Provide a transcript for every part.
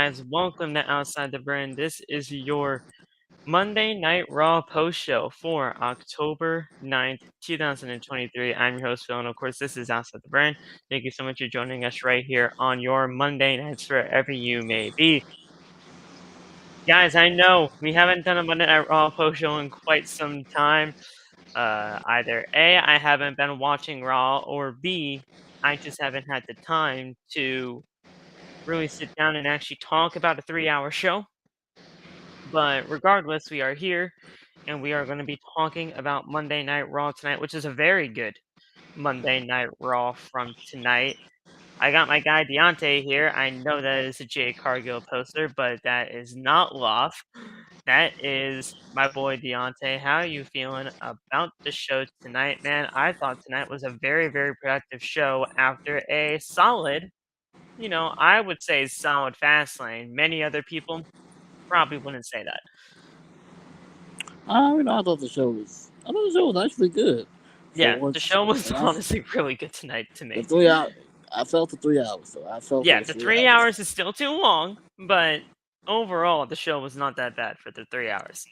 guys? Welcome to Outside the Brand. This is your Monday Night Raw post show for October 9th, 2023. I'm your host, Phil, and of course, this is Outside the Brand. Thank you so much for joining us right here on your Monday nights, wherever you may be. Guys, I know we haven't done a Monday Night Raw post show in quite some time. Either A, I haven't been watching Raw, or B, I just haven't had the time to really sit down and actually talk about a 3-hour show. But regardless, we are here and we are going to be talking about Monday Night Raw tonight, which is a very good Monday Night Raw from tonight. I got my guy Deontay here. I know that is a Jay Cargill poster, but that is not Loft. That is my boy Deontay. How are you feeling about the show tonight, man? I thought tonight was a very, very productive show after a solid, I would say solid Fastlane. Many other people probably wouldn't say that. I thought the show was actually good. Yeah, For the once, show was and honestly really good tonight to the me. 3 hour, I felt the 3 hours. So I felt Yeah, it was the 3 3 hours. hours is still too long, but overall, the show was not that bad for the 3 hours.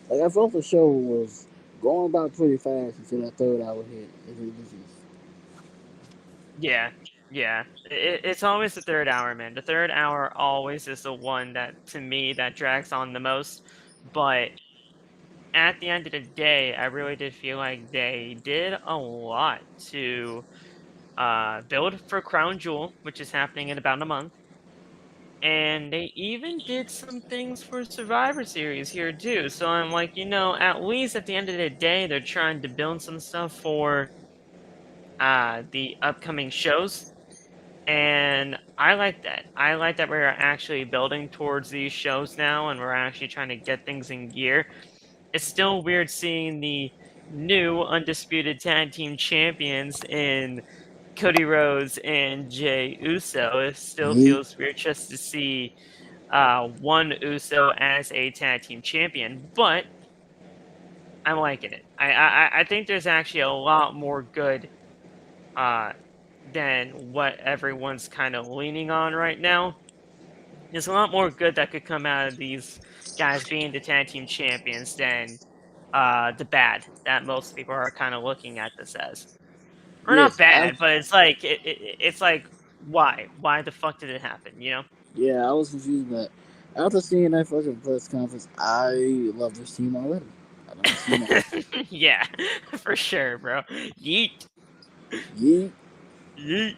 Like I felt the show was going by pretty fast until that third hour hit. Yeah, yeah. It's always the third hour, man. The third hour always is the one that, to me, that drags on the most. But at the end of the day, I really did feel like they did a lot to build for Crown Jewel, which is happening in about a month. And they even did some things for Survivor Series here too. So I'm like, at least at the end of the day, they're trying to build some stuff for the upcoming shows. And I like that. I like that we're actually building towards these shows now and we're actually trying to get things in gear. It's still weird seeing the new Undisputed Tag Team Champions in Cody Rhodes and Jey Uso. It still Yeet. feels weird just to see one Uso as a tag team champion, but I'm liking it. I think there's actually a lot more good uh, than what everyone's kind of leaning on right now. There's a lot more good that could come out of these guys being the tag team champions than the bad that most people are kind of looking at this as. Or not Yes, bad, but it's like it's like why the fuck did it happen? I was confused, but after seeing that fucking press conference, I love this team already. I love this team already. Yeah, for sure, bro. Yeet. Yeet. Yeet.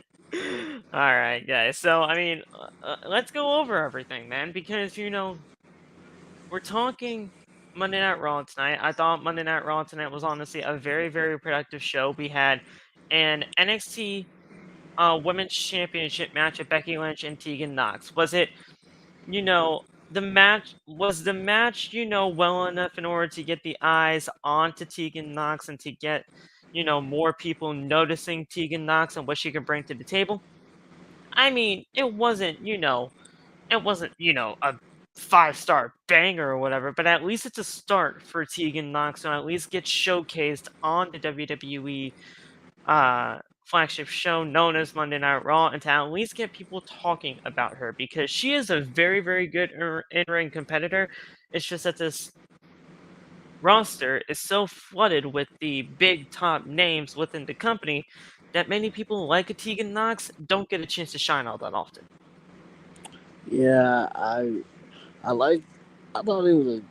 All right, guys. So, I mean, let's go over everything, man, because we're talking Monday Night Raw tonight. I thought Monday Night Raw tonight was honestly a very, very productive show. We had an NXT Women's Championship match of Becky Lynch and Tegan Nox. Was it, the match, well enough in order to get the eyes onto Tegan Nox and to get, more people noticing Tegan Nox and what she can bring to the table? I mean, it wasn't a 5-star banger or whatever, but at least it's a start for Tegan Nox and at least get showcased on the WWE flagship show known as Monday Night Raw, and to at least get people talking about her because she is a very, very good in-ring competitor. It's just that this roster is so flooded with the big top names within the company that many people like a Tegan Nox don't get a chance to shine all that often. Yeah, I like. I thought it was a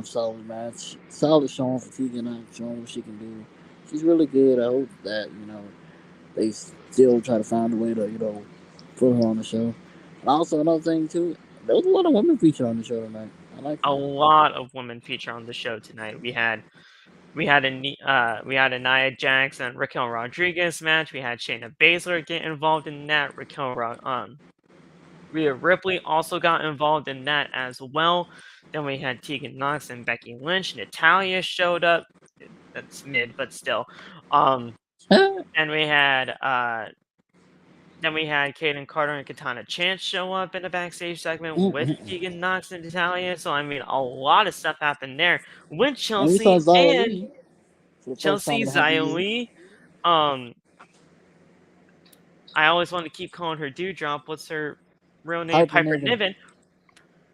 solid match, solid showing for Tegan, showing what she can do. She's really good. I hope that they still try to find a way to put her on the show. And also another thing too, there was a lot of women featured on the show tonight. I like A that. lot of women feature on the show tonight. We had a Nia Jax and Raquel Rodriguez match. We had Shayna Baszler get involved in that. Rhea Ripley also got involved in that as well. Then we had Tegan Nox and Becky Lynch. Natalya showed up. That's mid, but still. And we had Kaden Carter and Katana Chance show up in the backstage segment with Tegan Nox and Natalya. So I mean, a lot of stuff happened there with And we saw Chelsea Zaya and Lee for the first time Chelsea in 100 years. Xia Um, I always want to keep calling her Dewdrop. What's her real name? Piper Piper Niven. Niven.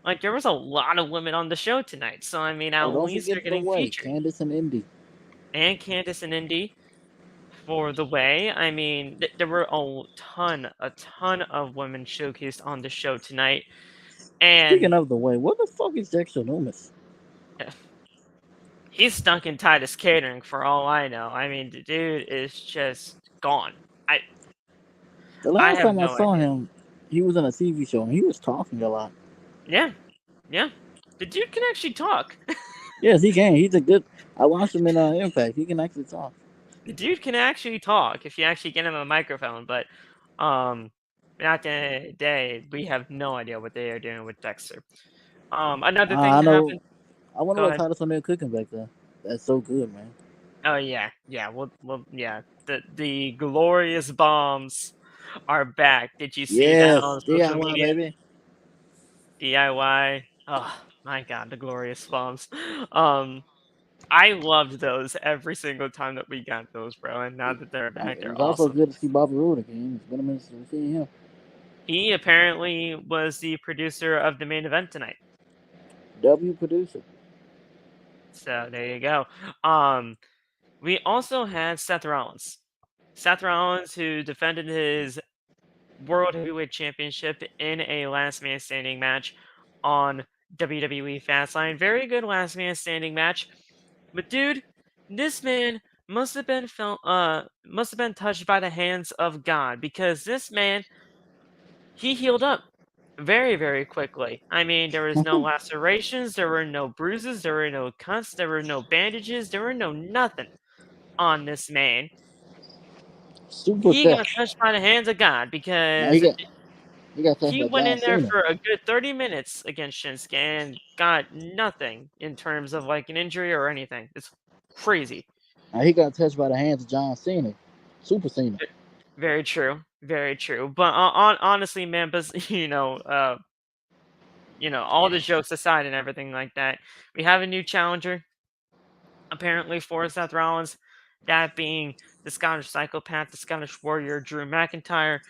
Like, there was a lot of women on the show tonight, so I mean, at Oh, don't least they're forget the getting way featured. Candice and Indy. And Candice and Indy for the way. I mean, there were a ton of women showcased on the show tonight, and Speaking of the way, what the fuck is Dexter Loomis? he's stuck in Titus Catering for all I know. I mean, the dude is just gone. I The I last have time I no saw idea. him, he was on a TV show and he was talking a lot. Yeah, yeah. The dude can actually talk. Yes, he can. He's a good. I watched him in Impact. He can actually talk. The dude can actually talk if you actually get him a microphone, but um at the end of the day, we have no idea what they are doing with Dexter. Another thing I that know. happened. I wonder Go what ahead. Titus O'Neil cooking back there. That's so good, man. Oh yeah, yeah. Well, yeah. The glorious bombs are back. Did you see that Yes, on social DIY media? baby. DIY. Oh my god, the glorious bombs. Um, I loved those every single time that we got those, bro. And now that they're back, It they're was also awesome. good to see Bobby Roode again. It's been a minute since we've seen him. He apparently was the producer of the main event tonight. W producer. So there you go. Um, we also had Seth Rollins. Seth Rollins, who defended his World Heavyweight Championship in a last man standing match on WWE Fastlane. Very good last man standing match. But dude, this man must have been touched by the hands of God, because this man, he healed up very, very quickly. I mean, there was no lacerations, there were no bruises, there were no cuts, there were no bandages, there were no nothing on this man. Super He got fresh. touched by the hands of God, Now because he got touched he by went John in there Cena. for a good 30 minutes against Shinsuke and got nothing in terms of like an injury or anything. It's crazy. Now he got touched by the hands of John Cena. Super Cena. Very true. Very true. But honestly, man, but all the jokes aside and everything like that, we have a new challenger apparently for Seth Rollins. That being the Scottish psychopath, the Scottish warrior, Drew McIntyre.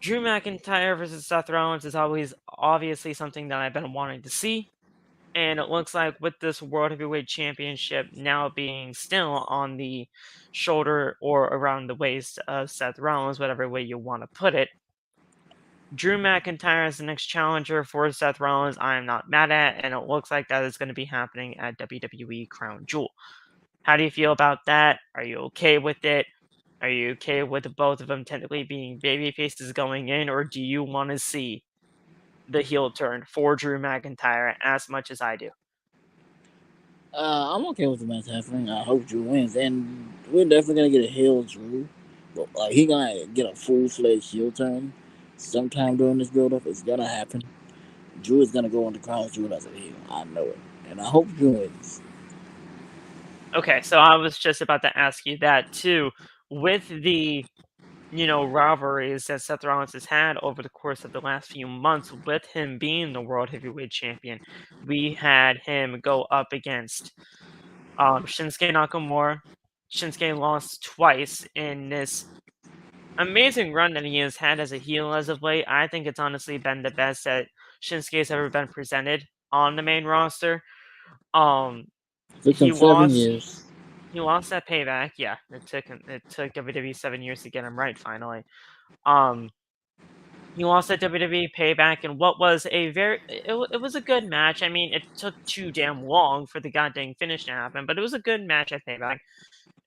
Drew McIntyre versus Seth Rollins is always obviously something that I've been wanting to see. And it looks like with this World Heavyweight Championship now being still on the shoulder or around the waist of Seth Rollins, whatever way you want to put it, Drew McIntyre is the next challenger for Seth Rollins. I am not mad at, and it looks like that is going to be happening at WWE Crown Jewel. How do you feel about that? Are you okay with it? Are you okay with both of them technically being baby faces going in, or do you want to see the heel turn for Drew McIntyre as much as I do? I'm okay with the match happening. I hope Drew wins, and we're definitely gonna get a heel Drew. But like he gonna get a full fledged heel turn sometime during this build up. It's gonna happen. Drew is gonna go on the Crown Jewel as a heel. I know it, and I hope Drew wins. Okay, so I was just about to ask you that too. With the rivalries that Seth Rollins has had over the course of the last few months, with him being the World Heavyweight Champion, we had him go up against Shinsuke Nakamura. Shinsuke lost twice in this amazing run that he has had as a heel as of late. I think it's honestly been the best that Shinsuke's ever been presented on the main roster. Um, It took he him 7 lost. years. He lost that payback. Yeah, it took him. It took WWE 7 years to get him right. Finally, um, he lost that WWE payback in what was a it was a good match. I mean, it took too damn long for the goddamn finish to happen, but it was a good match at payback,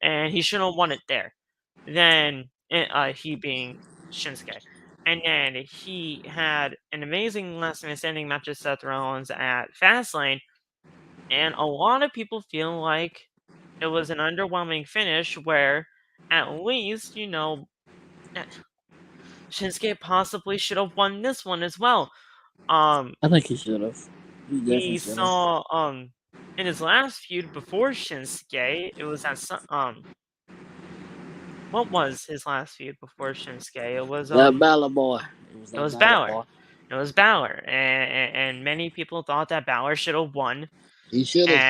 and he should have won it there. Then, he being Shinsuke, and then he had an amazing last man standing match with Seth Rollins at Fastlane, and a lot of people feel like it was an underwhelming finish where at least, eh, Shinsuke possibly should have won this one as well. Um, I think he should have. He definitely we should have. saw in his last feud before Shinsuke, it was at what was his last feud before Shinsuke? That Balor boy. It was It that was Balor Balor. boy. It was Balor, and many people thought that Balor should have won He should have.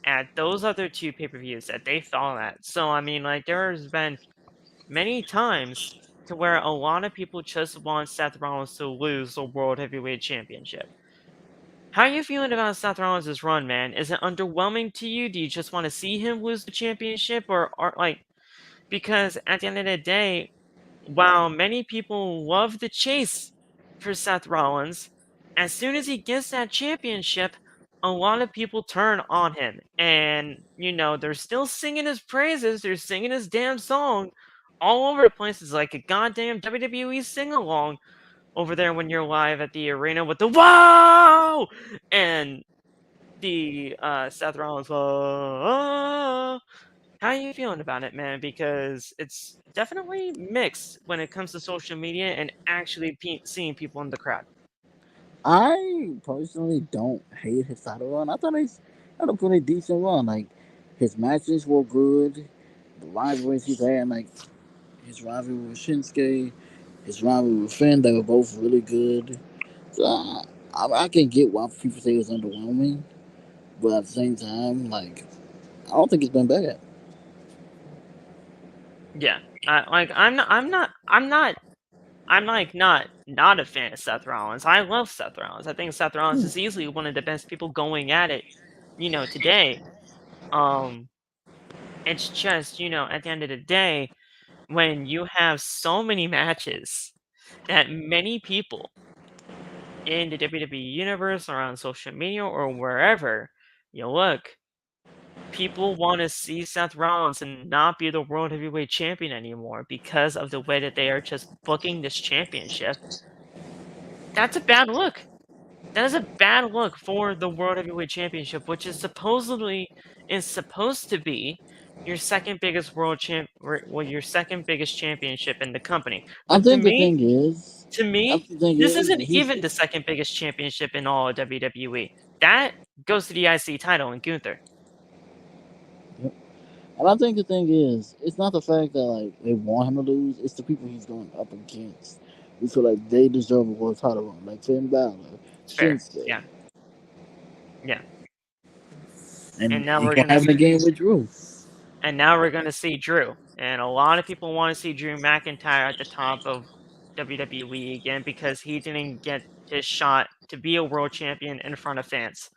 at those other two pay-per-views that they thought that. So I mean, like, there's been many times to where a lot of people just want Seth Rollins to lose the World Heavyweight Championship. How are you feeling about Seth Rollins' run, man? Is it underwhelming to you? Do you just want to see him lose the championship, or like, because at the end of the day, while many people love the chase for Seth Rollins, as soon as he gets that championship, a lot of people turn on him. And, they're still singing his praises, they're singing his damn song all over the place. It's like a goddamn WWE sing along over there when you're live at the arena with the "Whoa!" and the Seth Rollins "Whoa!" How are you feeling about it, man? Because it's definitely mixed when it comes to social media and actually seeing people in the crowd. I personally don't hate his title run. I thought he's had a pretty decent run. Like his matches were good. The rivalries he's had, like his rivalry with Shinsuke, his rivalry with Finn, they were both really good. So I can get why people say it's underwhelming, but at the same time, like I don't think it's been bad. Yeah, I'm like not a fan of Seth Rollins. I love Seth Rollins. I think Seth Rollins Hmm. is easily one of the best people going at it, today. Um, it's just, at the end of the day, when you have so many matches that many people in the WWE universe or on social media or wherever you look, people want to see Seth Rollins and not be the World Heavyweight Champion anymore because of the way that they are just booking this championship. That's a bad look. That is a bad look for the World Heavyweight Championship, which is supposed to be your second biggest your second biggest championship in the company. I But to think the me, thing is, to I me, think the thing this is, isn't he's. even the second biggest championship in all of WWE. That goes to the IC title in Gunther. And I think the thing is, it's not the fact that like they want him to lose; it's the people he's going up against. We feel like they deserve a world title run, like Finn Balor, It's fair. Shinsuke, Yeah. Yeah. and And now he we're can gonna have a game with Drew. and now we're gonna see Drew. And a lot of people want to see Drew McIntyre at the top of WWE again because he didn't get his shot to be a world champion in front of fans.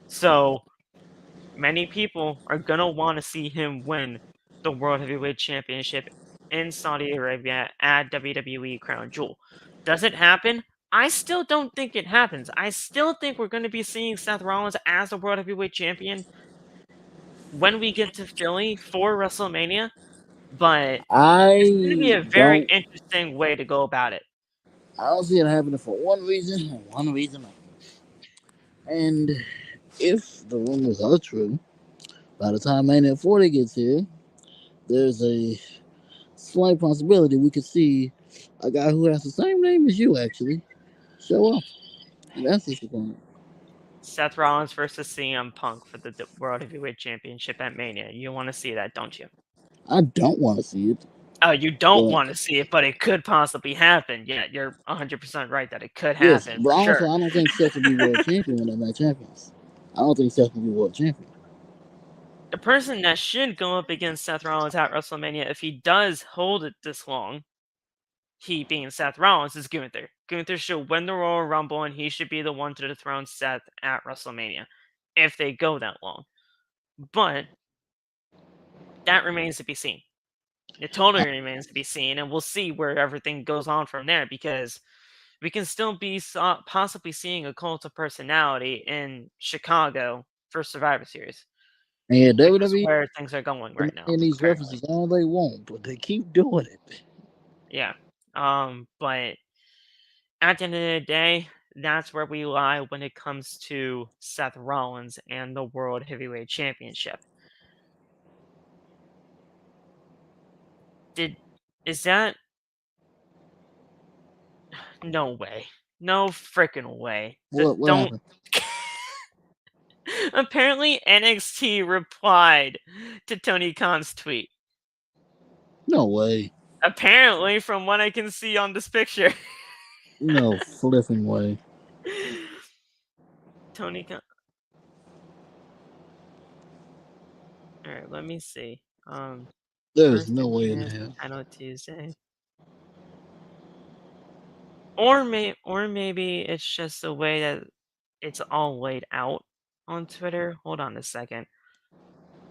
So many people are gonna want to see him win the World Heavyweight Championship in Saudi Arabia at WWE Crown Jewel. Does it happen? I still don't think it happens. I still think we're going to be seeing Seth Rollins as the World Heavyweight Champion when we get to Philly for WrestleMania, but it's going to be I a very don't. interesting way to go about it. I don't see it happening for one reason and one reason only. And if the rumors are true, by the time Mania 40 gets here, there's a slight possibility we could see a guy who has the same name as you actually show up. And that's disappointing. Seth Rollins versus CM Punk for the World Heavyweight Championship at Mania. You want to see that, don't you? I don't want to see it, Oh, you don't but want to see it, but it could possibly happen. Yeah, you're 100% right that it could yes, happen but for also sure. I don't think Seth will be world champion when they're not champions. I don't think Seth will be world champion. The person that should go up against Seth Rollins at WrestleMania, if he does hold it this long, he being Seth Rollins, is Gunther. Gunther should win the Royal Rumble, and he should be the one to dethrone Seth at WrestleMania, if they go that long. But that remains to be seen. It totally remains to be seen, and we'll see where everything goes on from there because we can still be possibly seeing a cult of personality in Chicago for Survivor Series, And yeah, which is WWE where things are going right now, making these currently. references all they want, but they keep doing it. Yeah. But at the end of the day, that's where we lie when it comes to Seth Rollins and the World Heavyweight Championship. Did is that no way. No freaking way. Just What don't. happened? Apparently NXT replied to Tony Khan's tweet. No way. Apparently, from what I can see on this picture. No flipping way. Tony Khan. Alright, let me see. There's First no way in appearance, hell. Title Tuesday. Or maybe it's just the way that it's all laid out on Twitter. Hold on a second.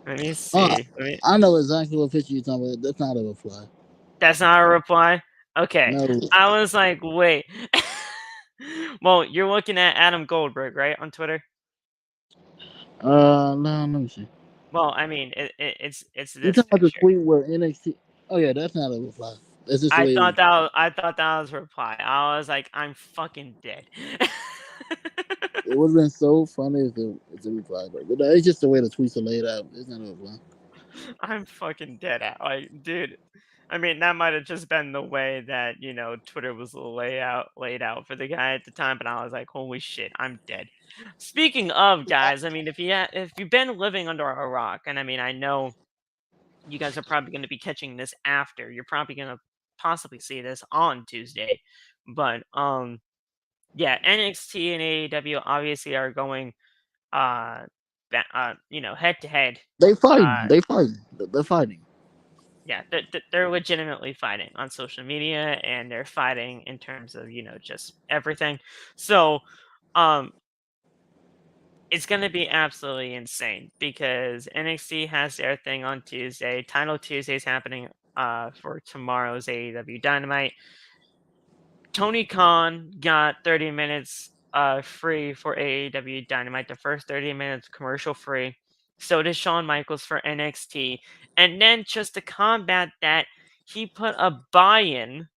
Let me Uh, see. I know exactly what picture you're talking about. That's not a reply. That's not a reply? Okay. No. I was like, wait. Well, you're looking at Adam Goldberg, right, on Twitter? No, let me see. Well, I mean, it's You this talking about the picture. tweet where NXT? Oh yeah, that's not a reply. That's just the way. I thought that was a reply. I was like, I'm fucking dead. It would have been so funny if it's a reply, but it's just the way the tweets are laid out. It's not a reply. I'm fucking dead at like, dude. I mean, that might have just been the way that Twitter was laid out for the guy at the time. But I was like, holy shit, I'm dead. Speaking of guys, I mean, if you've been living under a rock, and I mean, I know you guys are probably going to be catching this after. You're probably going to possibly see this on Tuesday, but yeah, NXT and AEW obviously are going uh, head to head. They fighting. Uh, They fighting. They're fighting. yeah, they're legitimately fighting on social media, and they're fighting in terms of just everything. So, um, it's gonna be absolutely insane because NXT has their thing on Tuesday. Title Tuesday is happening for tomorrow's AEW Dynamite. Tony Khan got 30 minutes free for AEW Dynamite, the first 30 minutes commercial free. So did Shawn Michaels for NXT. And then just to combat that, he put a buy-in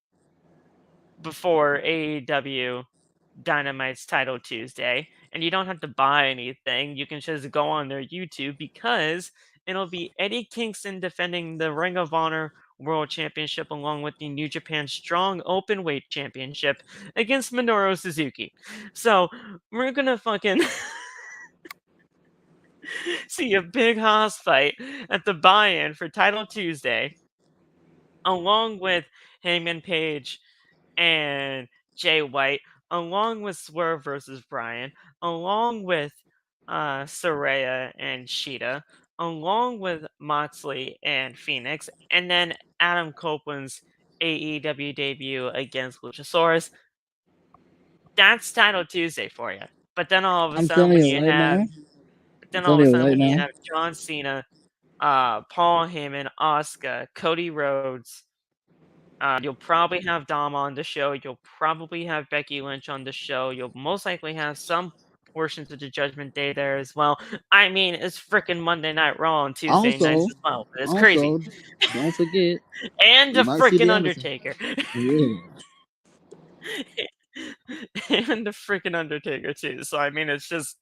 before AEW Dynamite's Title Tuesday. And you don't have to buy anything. You can just go on their YouTube because it'll be Eddie Kingston defending the Ring of Honor World Championship along with the New Japan Strong Openweight Championship against Minoru Suzuki. So we're gonna fucking see a big hoss fight at the buy-in for Title Tuesday, along with Hangman Page and Jay White, along with Swerve versus Bryan, along with Saraya and Sheeta, along with Moxley and Phoenix, and then Adam Copeland's AEW debut against Luchasaurus. That's Title Tuesday for you. But then all of a I'm sudden, telling when you you right have, now. I'm then all of telling a you sudden right when you now. have John Cena, Paul Heyman, Asuka, Cody Rhodes, you'll probably have Dom on the show. You'll probably have Becky Lynch on the show. You'll most likely have some portions of the Judgment Day there as well. I mean, it's freaking Monday Night Raw on Tuesday nights Also, as well. It's crazy. also, don't forget And the you might see freaking the Undertaker. Undertaker. Yeah. And the freaking Undertaker too. So I mean, it's just,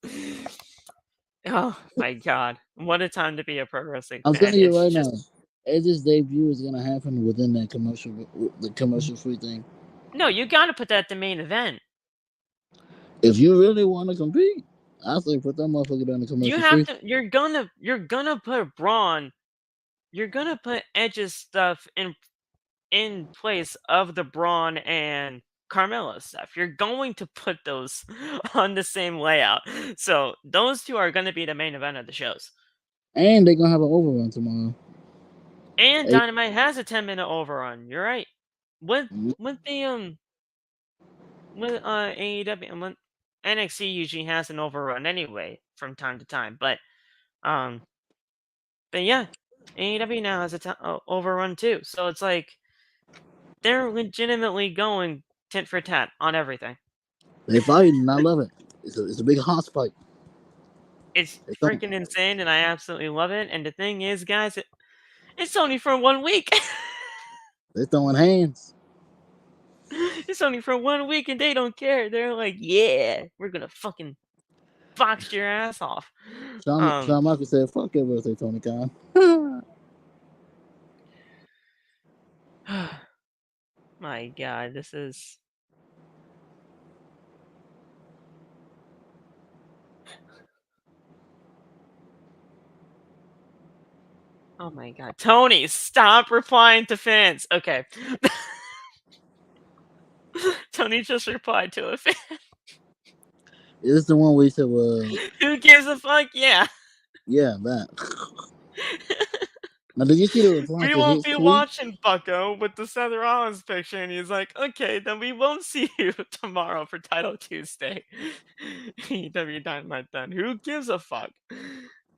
oh my god, what a time to be a pro wrestling I'm fan. telling you It's right just, now. Edge's debut is gonna happen within that commercial, the commercial free thing. no, you got to put that at the main event. If you really want to compete, I say put that motherfucker down the You commercial have free. to. You're gonna put Braun. You're gonna put Edge's stuff in place of the Braun and Carmelo stuff. You're going to put those on the same layout. So those two are going to be the main event of the shows. And they're gonna have an overrun tomorrow. And Hey, Dynamite has a 10-minute overrun. You're right. With with the with AEW and with NXT usually has an overrun anyway from time to time, um but yeah, AEW now has a overrun too. So it's like they're legitimately going tit for tat on everything. they fighting, and I love it. It's a big hoss fight. It's They don't. freaking insane, and I absolutely love it. And the thing is, guys, it's only for 1 week. They're throwing hands. It's only for 1 week, and they don't care. They're like, yeah, we're gonna fucking box your ass off. Um, Shawn Michaels said, "Fuck your birthday, Tony Khan." my God, this is. Oh my God, Tony, stop replying to fans. Okay, Tony just replied to a fan. Is this the one where he said, "Well, Who gives a fuck? Yeah. yeah, that." Now, did you see the reply We to won't his be tweet? watching Bucko with the Seth Rollins picture, and he's like, okay, then we won't see you tomorrow for Title Tuesday. AEW Dynamite then. Who gives a fuck?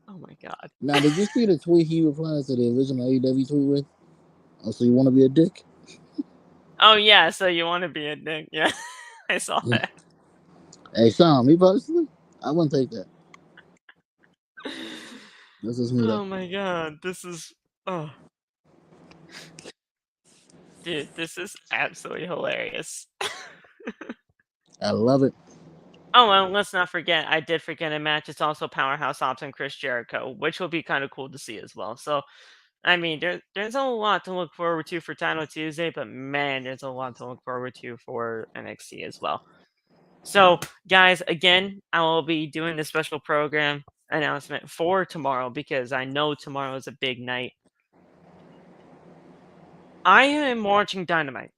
Oh my god. Now, did you see the tweet he replies to the original AEW tweet with? Oh, so you want to be a dick? Oh yeah, so you want to be a dick? Yeah, I saw that. Hey, Sean, me personally, I wouldn't take that. That's just me, though. Oh my god, this is oh dude, this is absolutely hilarious. I love it. Oh, well, let's not forget, I did forget a match. It's also Powerhouse Hobbs and Chris Jericho, which will be kind of cool to see as well. So, I mean, there's a lot to look forward to for Title Tuesday, but man, there's a lot to look forward to for NXT as well. So, guys, again, I will be doing the special program announcement for tomorrow because I know tomorrow is a big night. I am watching Dynamite.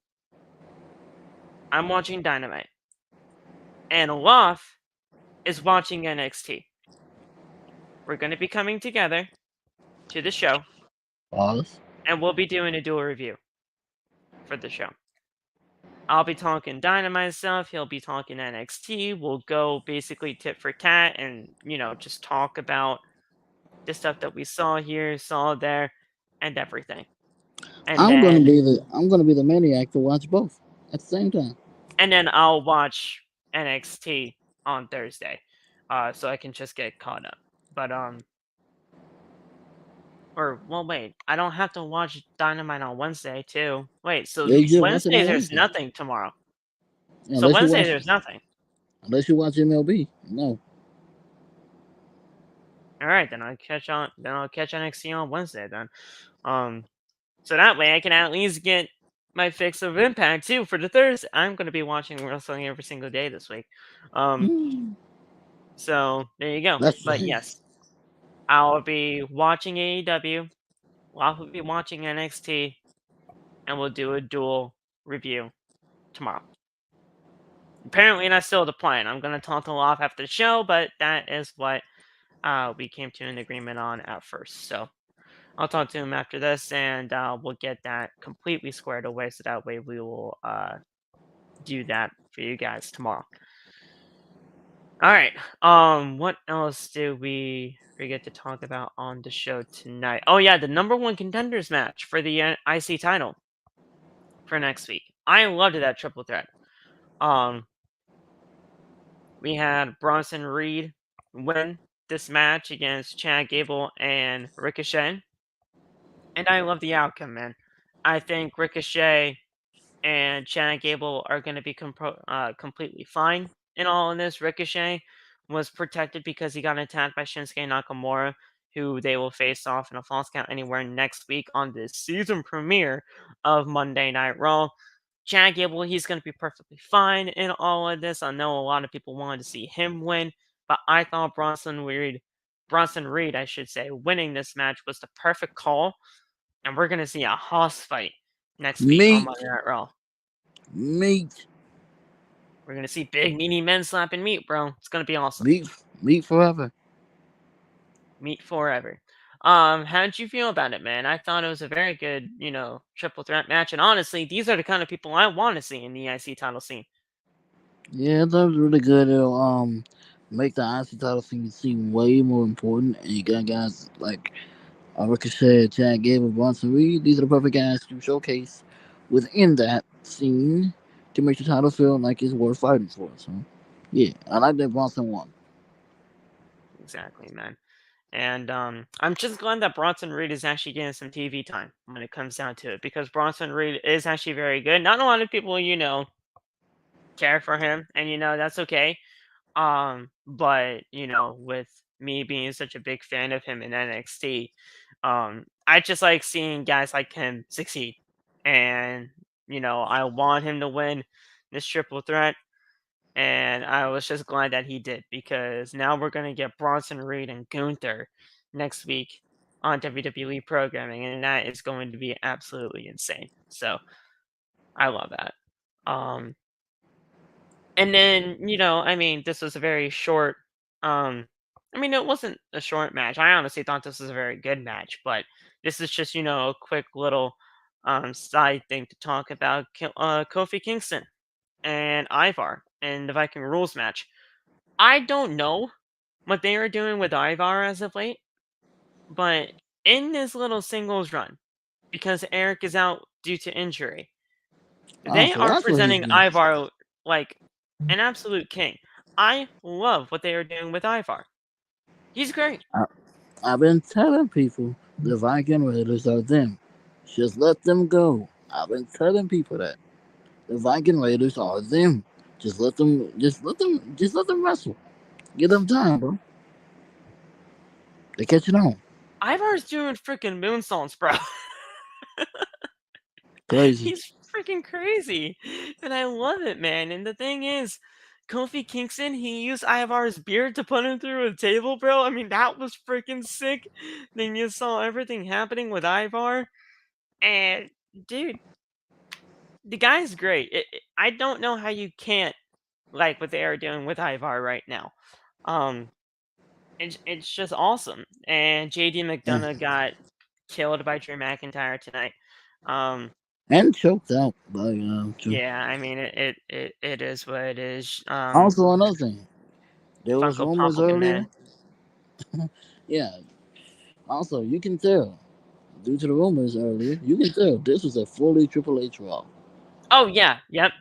I'm watching Dynamite. And Olaf is watching NXT. We're going to be coming together to the show, Pause. and we'll be doing a dual review for the show. I'll be talking Dynamite stuff. He'll be talking NXT. We'll go basically tit for tat and, just talk about the stuff that we saw here, saw there, and everything. And then I'm gonna be the maniac to watch both at the same time. I'll watch NXT on Thursday, so I can just get caught up. But or well, wait, I don't have to watch Dynamite on Wednesday too. Wait, so Yeah, you just watch it Wednesday on there's Wednesday. nothing tomorrow. So Unless you Wednesday watch, there's nothing. unless you watch MLB. No. All right, then I'll catch on. Then I'll catch NXT on Wednesday. Then, so that way I can at least get my fix of Impact too for the Thursday. I'm going to be watching wrestling every single day this week. Hmm. So there you go. That's But yes, I'll be watching AEW. I'll be watching NXT, and we'll do a dual review tomorrow. Apparently, that's still the plan. I'm going to talk to Olaf after the show, but that is what we came to an agreement on at first. So I'll talk to him after this, and we'll get that completely squared away. So that way we will do that for you guys tomorrow. All right. What else do we forget to talk about on the show tonight? Oh yeah, the number one contenders match for the IC title for next week. I loved that triple threat. Um, we had Bronson Reed win this match against Chad Gable and Ricochet, and I love the outcome, man. I think Ricochet and Chad Gable are going to be completely fine in all of this. Ricochet was protected because he got attacked by Shinsuke Nakamura, who they will face off in a Falls Count Anywhere next week on the season premiere of Monday Night Raw. Chad Gable, he's going to be perfectly fine in all of this. I know a lot of people wanted to see him win, but I thought Bronson Reed, I should say, winning this match was the perfect call, and we're going to see a hoss fight next week on meat, Monday Night Raw. meat, We're gonna see big meaty men slapping meat, bro. It's gonna be awesome. meat forever. Meat forever. How did you feel about it, man? I thought it was a very good, triple threat match. And honestly, these are the kind of people I want to see in the IC title scene. Yeah, that was really good. It'll make the IC title scene seem way more important. And you got guys like Ricochet, Chad Gable, Bronson Reed. These are the perfect guys to showcase within that scene to make the title feel like it's worth fighting for. So, yeah, I like that Bronson won. Exactly, man. And I'm just glad that Bronson Reed is actually getting some TV time when it comes down to it, because Bronson Reed is actually very good. Not a lot of people, care for him, and that's okay. But with me being such a big fan of him in NXT, I just like seeing guys like him succeed. And I want him to win this triple threat. And I was just glad that he did, because now we're gonna get Bronson Reed and Gunther next week on WWE programming, and that is going to be absolutely insane. So I love that. Um and then, I mean, this was a very short I mean, it wasn't a short match. I honestly thought this was a very good match, but this is just, a quick little side thing to talk about Kofi Kingston and Ivar in the Viking Rules match. I don't know what they are doing with Ivar as of late, but in this little singles run, because Eric is out due to injury, Oh, they so are that's what he presenting did. Ivar like an absolute king. I love what they are doing with Ivar. He's great. I, I've been telling people the Viking Raiders are them. Just let them go. I've been telling people that the Viking Raiders are them. Just let them wrestle. Give them time, bro. They catching on. Ivar's doing freaking moonsaults, bro. Crazy. He's freaking crazy. And I love it, man. And the thing is, Kofi Kingston, he used Ivar's beard to put him through a table, bro. I mean, that was freaking sick. Then you saw everything happening with Ivar. And, dude, the guy's great. I don't know how you can't like what they are doing with Ivar right now. Um, it's just awesome. And JD Yeah. McDonough got killed by Drew McIntyre tonight. Um, And choked out by two. Yeah, I mean it is what it is. Also, another thing. There was Funko Pop rumors looking earlier. man. Yeah. Also, you can tell due to the rumors earlier. You can tell this was a fully Triple H Raw. Oh yeah, yep.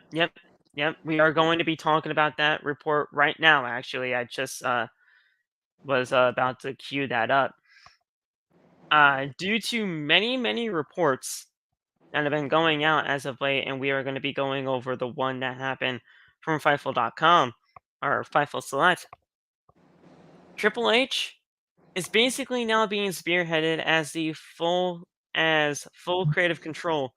We are going to be talking about that report right now. Actually, I just was about to cue that up. Due to many reports that have been going out as of late, and we are going to be going over the one that happened from Fightful.com or Fightful Select. Triple H is basically now being spearheaded as the full creative control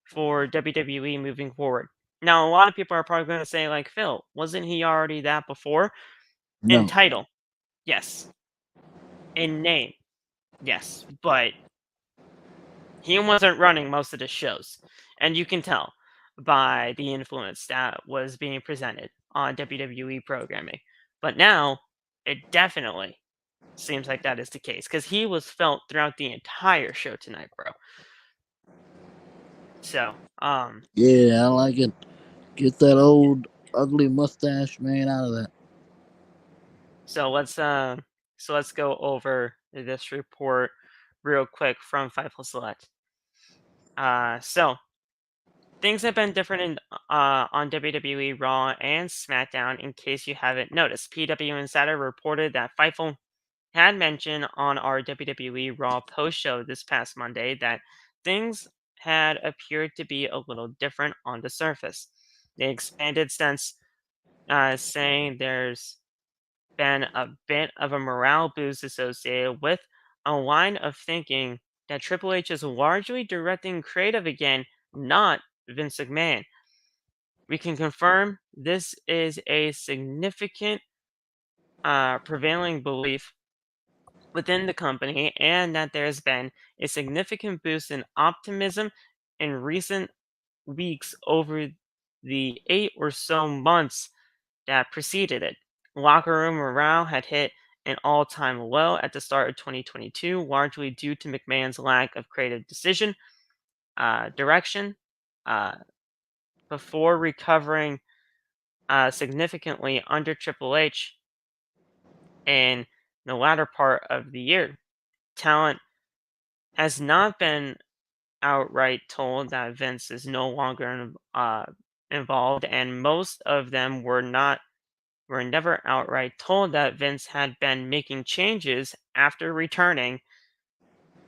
for WWE moving forward. Now, a lot of people are probably going to say, like, Phil, wasn't he already that before? In No. title, yes. In name, yes. But he wasn't running most of the shows. And you can tell by the influence that was being presented on WWE programming. But now, it definitely seems like that is the case because he was felt throughout the entire show tonight, bro. So, Yeah, I like it. Get that old ugly mustache man out of that. so let's go over this report real quick from Fightful Select. So things have been different on WWE Raw and SmackDown. In case you haven't noticed, PW Insider reported that Fightful had mentioned on our WWE Raw post show this past Monday that things had appeared to be a little different on the surface. They expanded since saying there's been a bit of a morale boost associated with a line of thinking that Triple H is largely directing creative again, not Vince McMahon. We can confirm this is a significant prevailing belief within the company and that there's been a significant boost in optimism in recent weeks over the 8 or so months that preceded it. Locker room morale had hit an all time low at the start of 2022, largely due to McMahon's lack of creative direction, uh, before recovering significantly under Triple H in the latter part of the year. Talent has not been outright told that Vince is no longer involved, and most of them were never outright told that Vince had been making changes after returning,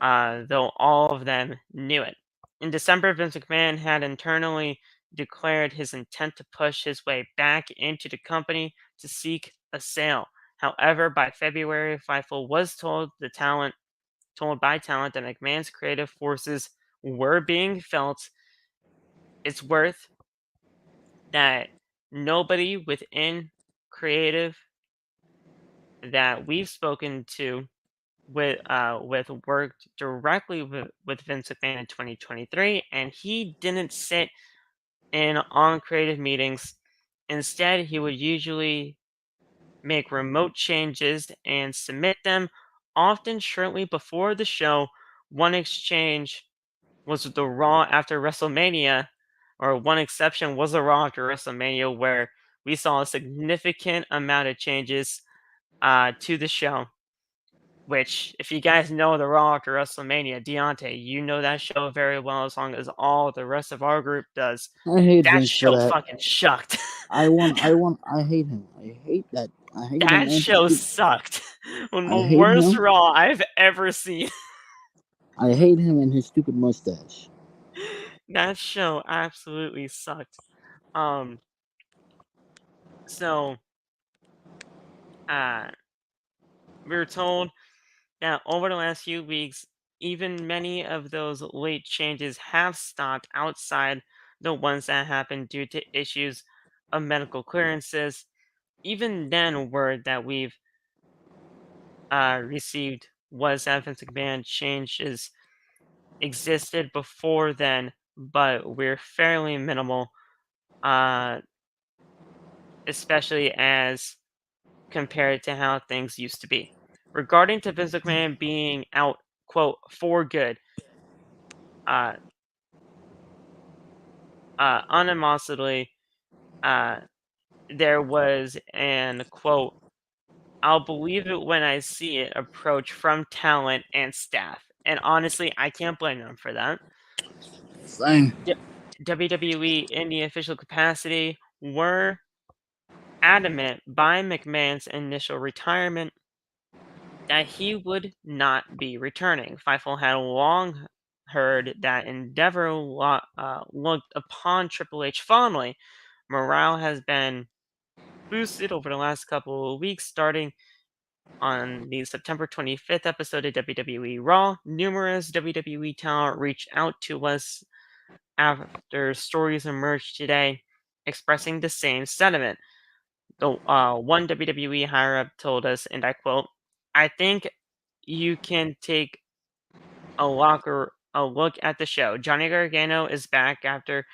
though all of them knew it. In December, Vince McMahon had internally declared his intent to push his way back into the company to seek a sale. However, by February, Fightful was told by talent that McMahon's creative forces were being felt. It's worth that nobody within creative that we've spoken to with worked directly with Vince McMahon in 2023, and he didn't sit in on creative meetings. Instead, he would usually make remote changes, and submit them, often shortly before the show. One exchange was the Raw after WrestleMania, or one exception was the Raw after WrestleMania, where we saw a significant amount of changes to the show. Which, if you guys know the Raw after WrestleMania, Deontay, you know that show very well as long as all the rest of our group does. I hate That Vince for show that. fucking sucked. I hate him. I hate that. I hate him That and his show stupid. sucked. One of I the hate worst him. Raw I've ever seen. I hate him and his stupid mustache. That show absolutely sucked. Um, so, uh, we were told that over the last few weeks, even many of those late changes have stopped outside the ones that happened due to issues of medical clearances. Even then, word that we've received was that Vince McMahon changes existed before then, but we're fairly minimal, uh, especially as compared to how things used to be. Regarding to Vince McMahon being out, quote, for good, uh, unanimously, uh, there was an, quote, I'll believe it when I see it approach from talent and staff. And honestly, I can't blame them for that. Same. Yep. WWE in the official capacity were adamant by McMahon's initial retirement that he would not be returning. Fightful had long heard that Endeavor looked upon Triple H fondly. Morale has been boosted over the last couple of weeks, starting on the September 25th episode of WWE Raw. Numerous WWE talent reached out to us after stories emerged today expressing the same sentiment. The one WWE higher up told us, and I quote, I think you can take a look at the show. Johnny Gargano is back after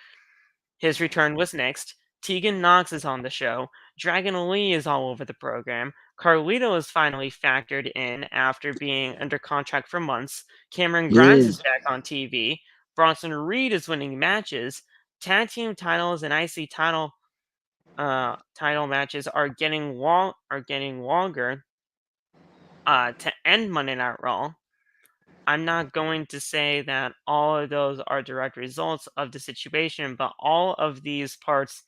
his return was next. Tegan Nox is on the show. Dragon Lee is all over the program. Carlito is finally factored in after being under contract for months. Cameron Grimes Yeah. is back on TV. Bronson Reed is winning matches. Tag team titles and IC title matches are getting longer to end Monday Night Raw. I'm not going to say that all of those are direct results of the situation, but all of these parts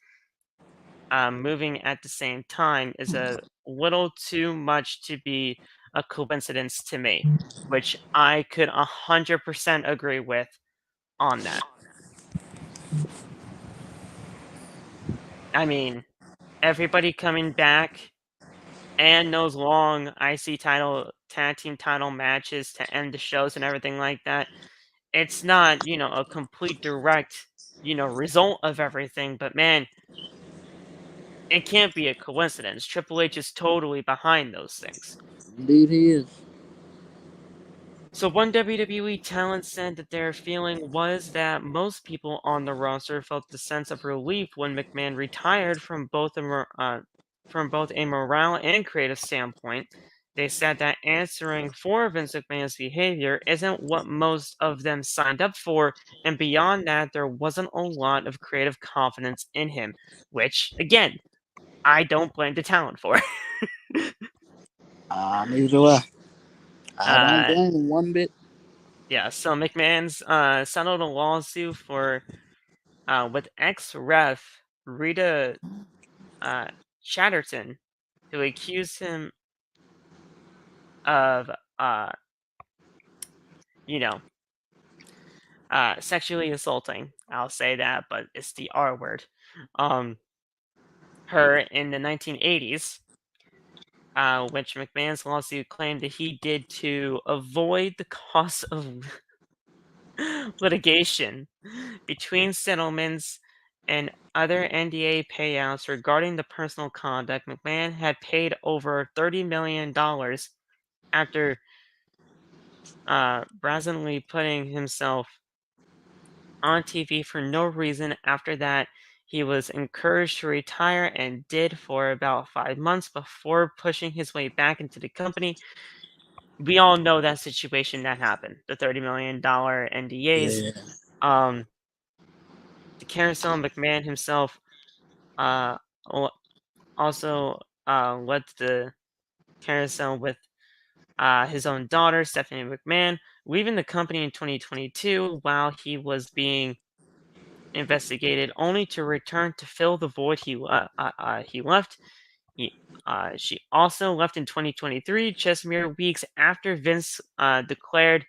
moving at the same time is a little too much to be a coincidence to me, which I could 100% agree with on that. I mean, everybody coming back and those long IC title, tag team title matches to end the shows and everything like that. It's not, a complete direct, result of everything, but man, it can't be a coincidence. Triple H is totally behind those things. Indeed, he is. So one WWE talent said that their feeling was that most people on the roster felt the sense of relief when McMahon retired from both a morale and creative standpoint. They said that answering for Vince McMahon's behavior isn't what most of them signed up for, and beyond that, there wasn't a lot of creative confidence in him, which, again, I don't blame the talent for. Neither do I. I don't uh, blame him one bit. yeah, so McMahon's settled a lawsuit for with ex-ref Rita uh, Chatterton, who accused him of, uh, you know, sexually assaulting. I'll say that, but it's the R word. Um, her in the 1980s, which McMahon's lawsuit claimed that he did to avoid the cost of litigation between settlements and other NDA payouts regarding the personal conduct. McMahon had paid over $30 million after brazenly putting himself on TV for no reason. After that, He was encouraged to retire and did for about 5 months before pushing his way back into the company. We all know that situation that happened, the $30 million NDAs. Yeah, Um, the Carousel McMahon himself uh, also led the carousel with his own daughter, Stephanie McMahon, leaving the company in 2022 while he was being investigated, only to return to fill the void he left. She also left in 2023, just mere weeks after Vince declared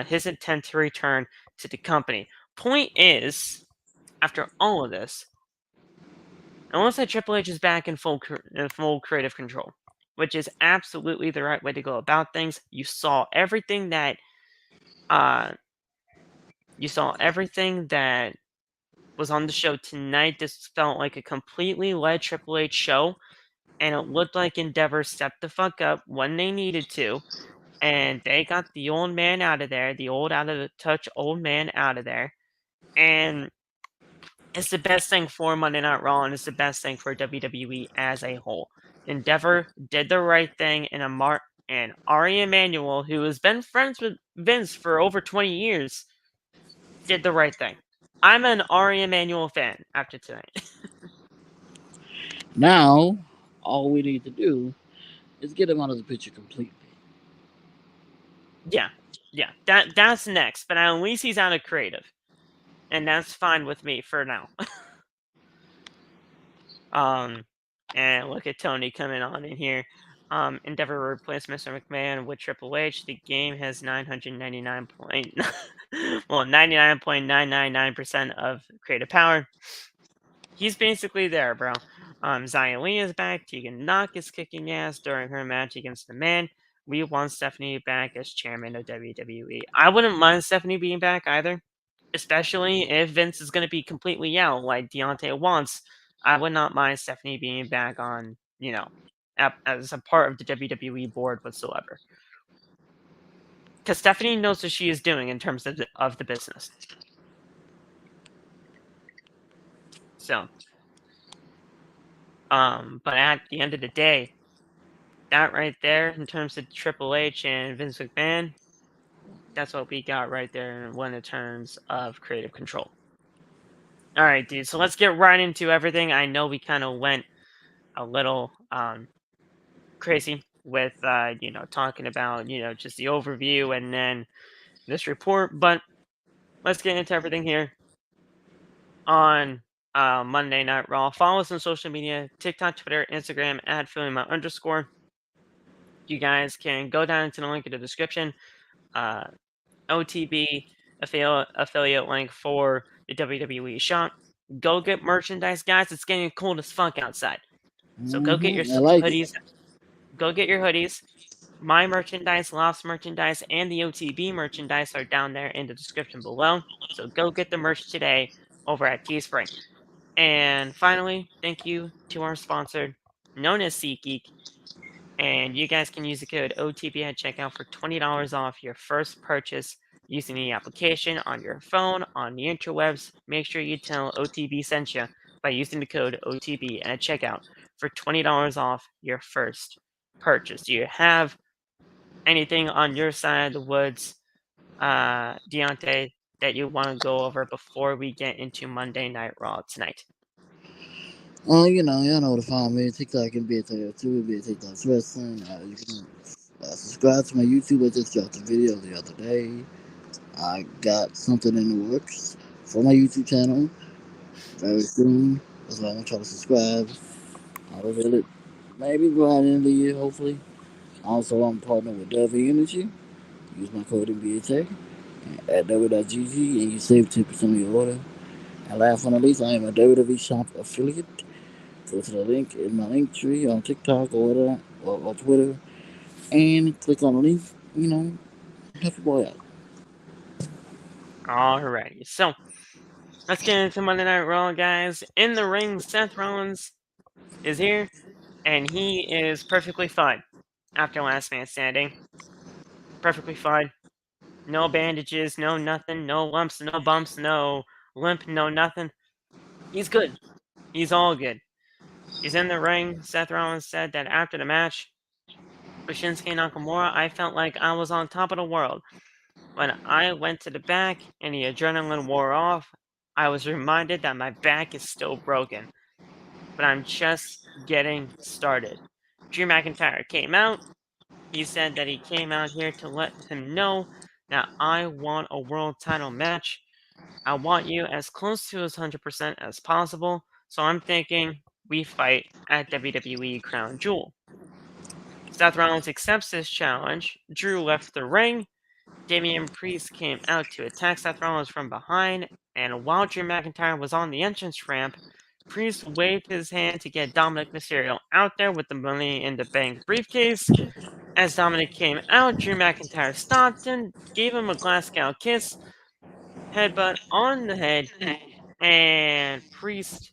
his intent to return to the company. Point is, after all of this, it looks like Triple H is back in full creative control, which is absolutely the right way to go about things. Uh, you saw everything that was on the show tonight. This felt like a completely led Triple H show, and it looked like Endeavor stepped the fuck up when they needed to, and they got the old man out of there, the old out of the touch old man out of there, and it's the best thing for Monday Night Raw, and it's the best thing for WWE as a whole. Endeavor did the right thing, and Ari Emanuel, who has been friends with Vince for over 20 years, did the right thing. I'm an Ari Emanuel fan after tonight. now all we need to do is get him out of the picture completely. Yeah, yeah, that's next, but at least he's out of creative, and that's fine with me for now. And look at Tony coming on in here. Endeavor to replace Mr. McMahon with Triple H. The game has 999 point, well, 99.999% of creative power. He's basically there, bro. Xia Li is back. Tegan Nox is kicking ass during her match against the man. We want Stephanie back as chairman of WWE. I wouldn't mind Stephanie being back either, especially if Vince is going to be completely out like Deontay wants. I would not mind Stephanie being back on, as a part of the WWE board whatsoever. Because Stephanie knows what she is doing in terms of the business. So, but at the end of the day, that right there, in terms of Triple H and Vince McMahon, that's what we got right there when in terms of creative control. All right, dude. So let's get right into everything. I know we kind of went a little crazy with talking about just the overview and then this report, but let's get into everything here on Monday Night Raw. Follow us on social media: TikTok, Twitter, Instagram at @FeelingMy_. You guys can go down to the link in the description. OTB affiliate link for the WWE shop. Go get merchandise, guys. It's getting cold as fuck outside, so go get your I like it. hoodies. Go get your hoodies. My merchandise, Lost merchandise, and the OTB merchandise are down there in the description below. So go get the merch today over at Teespring. And finally, thank you to our sponsor, known as SeatGeek. And you guys can use the code OTB at checkout for $20 off your first purchase using the application on your phone, on the interwebs. Make sure you tell OTB sent you by using the code OTB at checkout for $20 off your first purchase. Do you have anything on your side of the woods, Deontay, that you want to go over before we get into Monday Night Raw tonight? Y'all know where to find me. TikTok and BTL too. TikTok's wrestling. You can subscribe to my YouTube. I just dropped a video the other day. I got something in the works for my YouTube channel very soon. That's why I'm trying to subscribe. I'll reveal it maybe by the end of the year, hopefully. Also, I'm partnered with Delphi Energy. Use my code in BHA at w.gg and you save 10% of your order. And last but not least, I am a WWE Shop affiliate. Go to the link in my link tree on TikTok or whatever, or Twitter, and click on the link. Help your boy out. Alrighty, so let's get into Monday Night Raw, guys. In the ring, Seth Rollins is here, and he is perfectly fine after Last Man Standing. Perfectly fine. No bandages, no nothing, no lumps, no bumps, no limp, no nothing. He's good. He's all good. He's in the ring. Seth Rollins said that after the match with Shinsuke Nakamura, I felt like I was on top of the world. When I went to the back and the adrenaline wore off, I was reminded that my back is still broken, but I'm just getting started. Drew McIntyre came out. He said that he came out here to let him know that I want a world title match. I want you as close to as 100% as possible. So I'm thinking we fight at WWE Crown Jewel. Seth Rollins accepts this challenge. Drew left the ring. Damian Priest came out to attack Seth Rollins from behind, and while Drew McIntyre was on the entrance ramp, Priest waved his hand to get Dominic Mysterio out there with the Money in the Bank briefcase. As Dominic came out, Drew McIntyre stopped him, gave him a Glasgow kiss, headbutt on the head, and Priest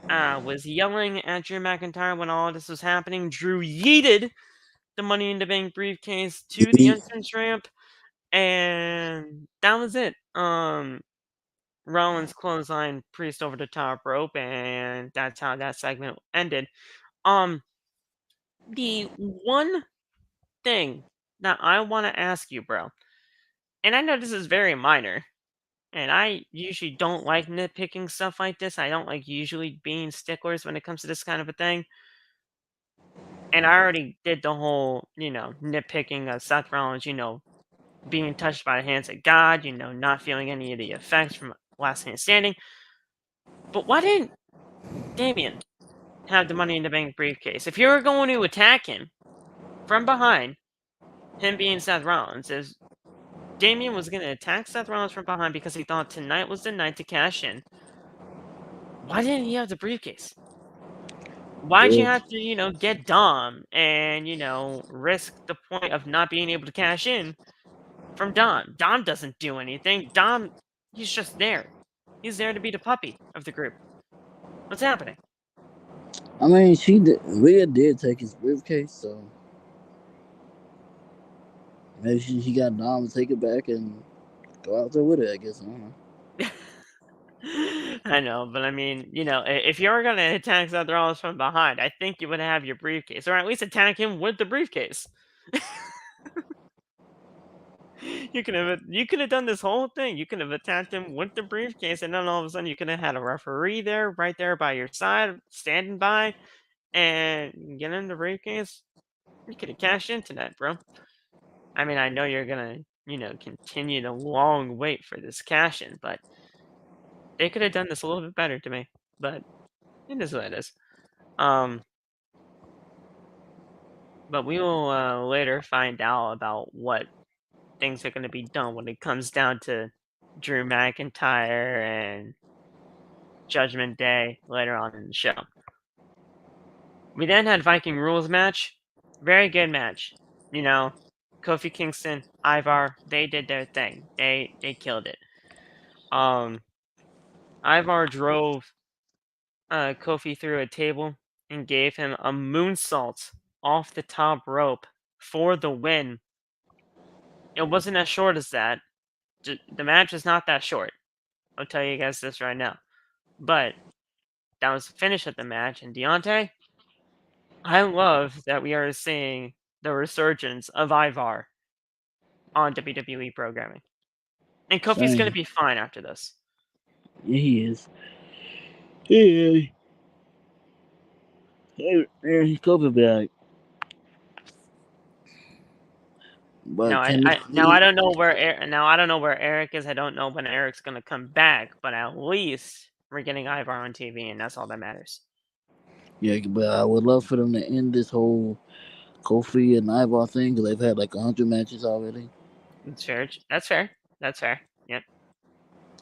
was yelling at Drew McIntyre when all this was happening. Drew yeeted the Money in the Bank briefcase to the entrance ramp, and that was it. Rollins clothesline Priest over the top rope, and that's how that segment ended. The one thing that I want to ask you, bro, and I know this is very minor, and I usually don't like nitpicking stuff like this. I don't like usually being sticklers when it comes to this kind of a thing. And I already did the whole, nitpicking of Seth Rollins, being touched by the hands of God, not feeling any of the effects from Last Man Standing. But why didn't Damian have the Money in the Bank briefcase? If you were going to attack him from behind, him being Seth Rollins, is Damian was going to attack Seth Rollins from behind because he thought tonight was the night to cash in. Why didn't he have the briefcase? Why'd you Well, have to, get Dom and, risk the point of not being able to cash in from Dom? Dom doesn't do anything. Dom, he's just there. He's there to be the puppy of the group. What's happening? I mean, Rhea did take his briefcase, so maybe she got Dom to take it back and go out there with it. I guess I don't know. I know, but I mean, if you were going to attack Seth Rollins from behind, I think you would have your briefcase, or at least attack him with the briefcase. You could have done this whole thing. You could have attacked him with the briefcase, and then all of a sudden you could have had a referee there, right there by your side, standing by, and get in the briefcase. You could have cashed into that, bro. I mean, I know you're gonna, continue the long wait for this cash in, but they could have done this a little bit better to me. But it is what it is. But we will later find out about what things are going to be done when it comes down to Drew McIntyre and Judgment Day later on in the show. We then had Viking Rules Match. Very good match. Kofi Kingston, Ivar, they did their thing. They killed it. Ivar drove Kofi through a table and gave him a moonsault off the top rope for the win. It wasn't as short as that. The match is not that short. I'll tell you guys this right now. But that was the finish of the match. And Deontay, I love that we are seeing the resurgence of Ivar on WWE programming. And Kofi's going to Same. be fine after this. Yeah, he is. Yeah, he's Kobe back. Now But I, can I now he? I don't know where now I don't know where Eric is. I don't know when Eric's going to come back, but at least we're getting Ivar on TV, and that's all that matters. Yeah, but I would love for them to end this whole Kofi and Ivar thing because they've had like 100 matches already. That's fair. That's fair. That's fair. Yep.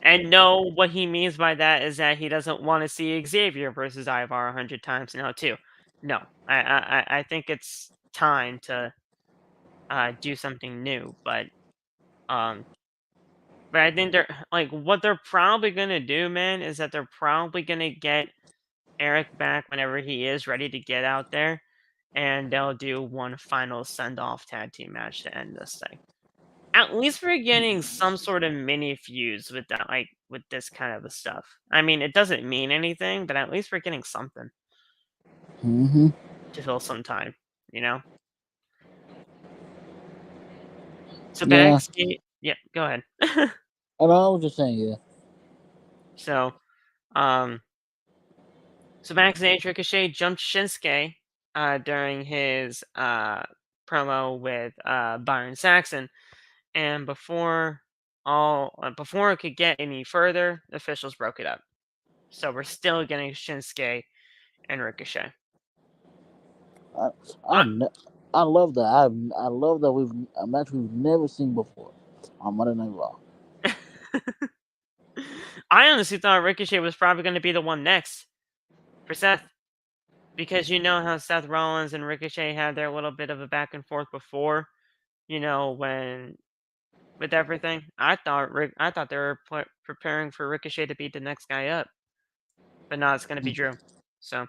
And no, what he means by that is that he doesn't want to see Xavier versus Ivar 100 times now too. No, I think it's time to do something new, um, but I think they're like what they're probably gonna do, man, is that they're probably gonna get Eric back whenever he is ready to get out there, and they'll do one final send off tag team match to end this thing. At least we're getting some sort of mini feuds with that, like with this kind of stuff. I mean, it doesn't mean anything, but at least we're getting something Mm-hmm. to fill some time, you know? So Yeah. backstage, yeah, go ahead. And I was just saying, yeah. So, um, so backstage, Ricochet jumped Shinsuke during his promo with Byron Saxon, and before it could get any further, the officials broke it up. So we're still getting Shinsuke and Ricochet. I I, I, ne- I love that. I love that we've a match we've never seen before on Monday Night Raw. I honestly thought Ricochet was probably going to be the one next for Seth, because you know how Seth Rollins and Ricochet had their little bit of a back and forth before, when with everything. I thought they were preparing for Ricochet to be the next guy up, but now it's going to be Drew. So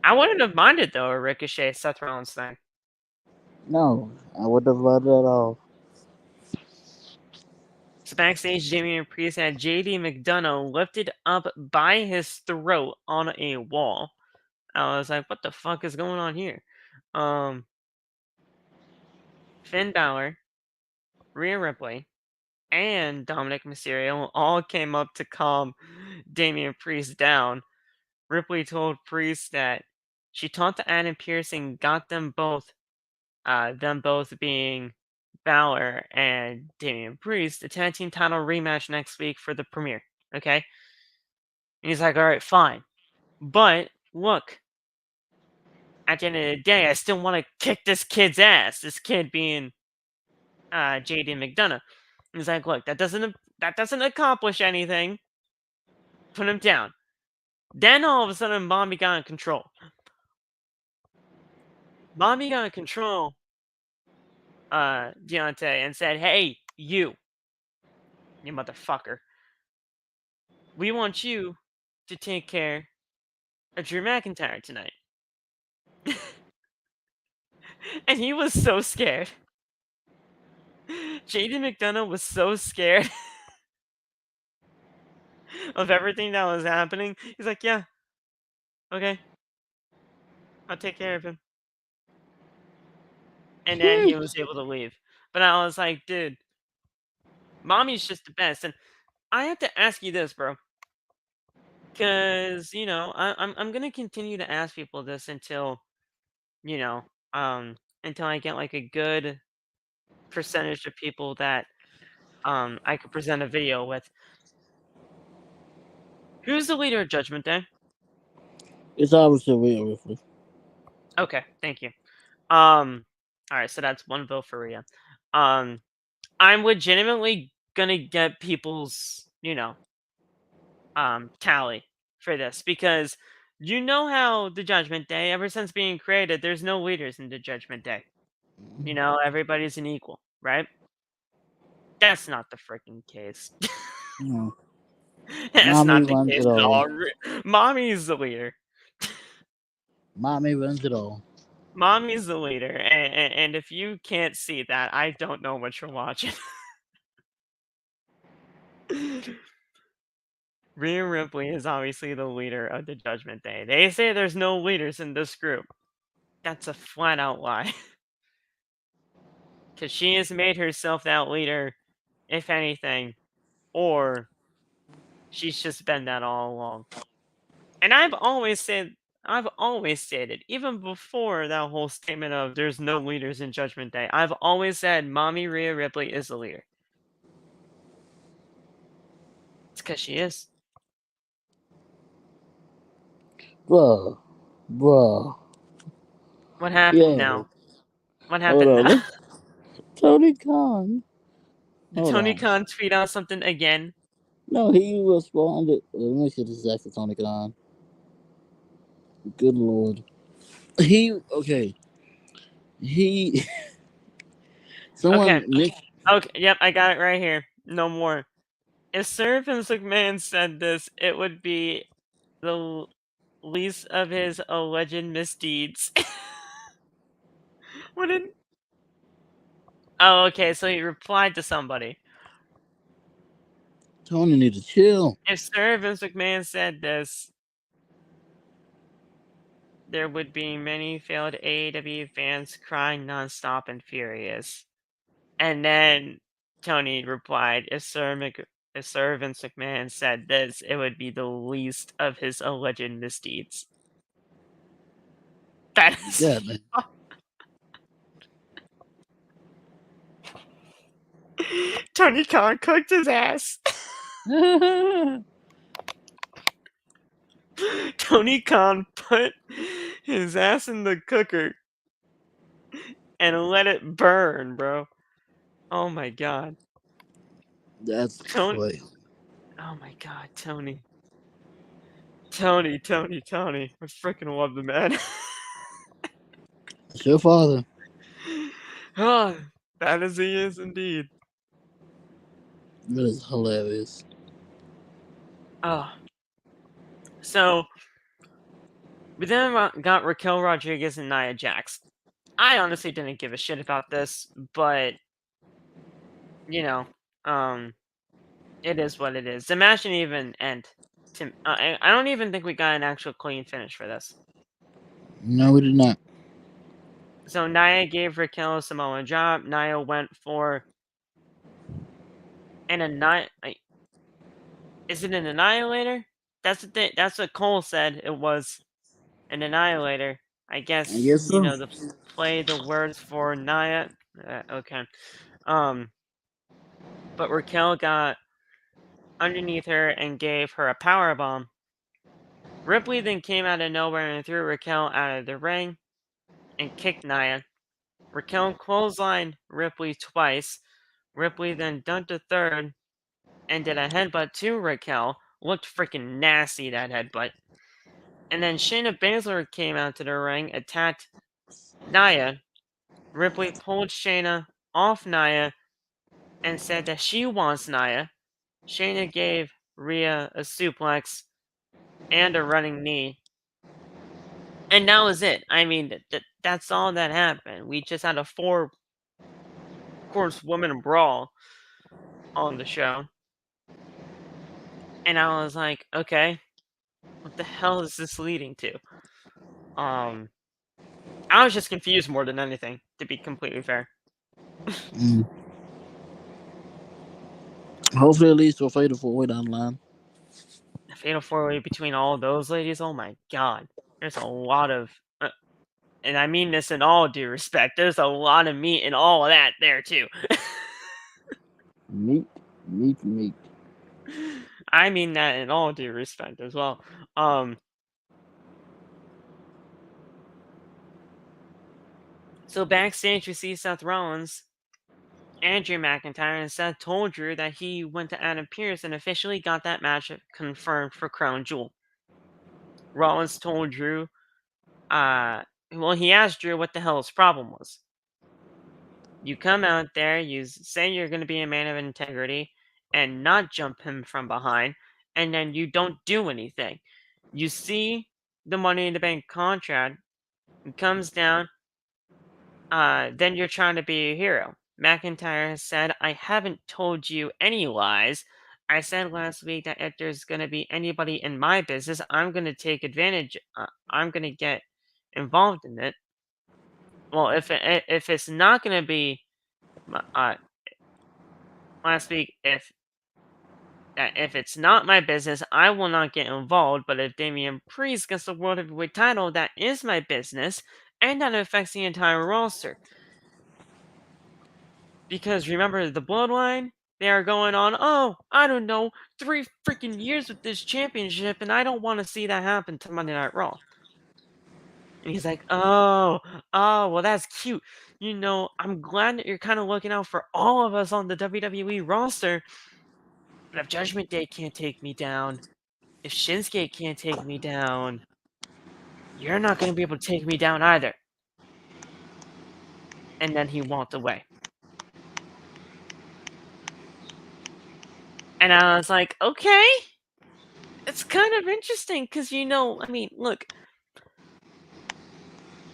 I wouldn't have minded though a Ricochet Seth Rollins thing. No, I wouldn't have loved it at all. So backstage, Damian Priest had JD McDonough lifted up by his throat on a wall. I was like, what the fuck is going on here? Finn Balor, Rhea Ripley, and Dominic Mysterio all came up to calm Damian Priest down. Ripley told Priest that she thought the Adam Pearson got them both being Balor and Damian Priest, the tag team title rematch next week for the premiere. Okay? And he's like, all right, fine. But look, at the end of the day, I still want to kick this kid's ass. This kid being JD McDonough. And he's like, look, that doesn't accomplish anything. Put him down. Then all of a sudden, Mommy got in control. Mommy got in control, Deontay, and said, hey, you motherfucker. We want you to take care of Drew McIntyre tonight. And he was so scared. JD McDonough was so scared of everything that was happening. He's like, yeah, okay, I'll take care of him. And then he was able to leave. But I was like, dude, Mommy's just the best. And I have to ask you this, bro. Because, I'm gonna continue to ask people this you know, until I get like a good percentage of people that I could present a video with. Who's the leader of Judgment Day? It's obviously Rhea Ripley. Okay, thank you. All right, so that's one vote for Rhea. I'm legitimately gonna get people's, tally for this, because you know how the Judgment Day, ever since being created, there's no leaders in the Judgment Day. Everybody's an equal, right? That's not the freaking case. No. That's Mommy not the runs case it at all. all. Mommy's the leader. Mommy runs it all. Mommy's the leader, and if you can't see that, I don't know what you're watching. Rhea Ripley is obviously the leader of the Judgment Day. They say there's no leaders in this group. That's a flat out lie. Because she has made herself that leader, if anything, or she's just been that all along. And I've always stated, even before that whole statement of there's no leaders in Judgment Day, I've always said Mommy Rhea Ripley is the leader. It's because she is. Bruh. Bruh. What happened Yo. now? What Hold happened on. now? Tony Khan. Did Hold Tony on. Khan tweet out something again? No, he responded. Let me see this is actually Tony Khan. Good lord. He okay. He Okay. someone mixed. Okay. Yep, I got it right here. No more. If Sir Vince McMahon said this, it would be the least of his alleged misdeeds. What did? Oh, okay. So he replied to somebody. Tony need to chill. If Sir Vince McMahon said this, there would be many failed AEW fans crying nonstop and furious. And then Tony replied, if Sir Vince McMahon said this, it would be the least of his alleged misdeeds. That is Yeah, man. Tony Khan cooked his ass. Tony Khan put his ass in the cooker and let it burn, bro. Oh my god. That's Tony. wait. Oh my god, Tony. Tony. I freaking love the man. It's your father. Oh, that is he is indeed. That is hilarious. Oh. So, we then got Raquel Rodriguez and Nia Jax. I honestly didn't give a shit about this, but, you know, it is what it is. The match didn't even end. I don't even think we got an actual clean finish for this. No, we did not. So Nia gave Raquel a Samoan drop. Nia went for an is it an annihilator? That's the thing. That's what Cole said. It was an annihilator. I I guess guess so. the play the words for Nia. Okay. But Raquel got underneath her and gave her a power bomb. Ripley then came out of nowhere and threw Raquel out of the ring and kicked Nia. Raquel clotheslined Ripley twice. Ripley then dunked a third and did a headbutt to Raquel. Looked freaking nasty, that headbutt. And then Shayna Baszler came out to the ring, attacked Nia. Ripley pulled Shayna off Nia and said that she wants Nia. Shayna gave Rhea a suplex and a running knee. And that was it. I mean, that's all that happened. We just had a 4-course women brawl on the show. And I was like, okay, what the hell is this leading to? I was just confused more than anything, to be completely fair. Mm. Hopefully, it leads to a fatal 4-way down the line. The fatal 4-way between all those ladies, oh my god. There's a lot of, and I mean this in all due respect, there's a lot of meat in all of that there too. Meat. I mean that in all due respect as well. So backstage, we see Seth Rollins, Andrew McIntyre, and Seth told Drew that he went to Adam Pearce and officially got that match confirmed for Crown Jewel. Rollins told Drew, he asked Drew what the hell his problem was. You come out there, you say you're going to be a man of integrity and not jump him from behind, and then you don't do anything. You see the Money in the Bank contract, it comes down, then you're trying to be a hero. McIntyre has said, I haven't told you any lies. I said last week that if there's going to be anybody in my business, I'm going to take advantage. I'm going to get involved in it. Well, if it's not going to be last week, if it's not my business, I will not get involved. But if Damian Priest gets the World Heavyweight title, that is my business, and that affects the entire roster. Because remember the Bloodline? They are going on, oh, I don't know, 3 freaking years with this championship, and I don't want to see that happen to Monday Night Raw. And he's like, oh, well, that's cute. I'm glad that you're kind of looking out for all of us on the WWE roster. But if Judgment Day can't take me down, if Shinsuke can't take me down, you're not going to be able to take me down either. And then he walked away. And I was like, okay. It's kind of interesting because, look,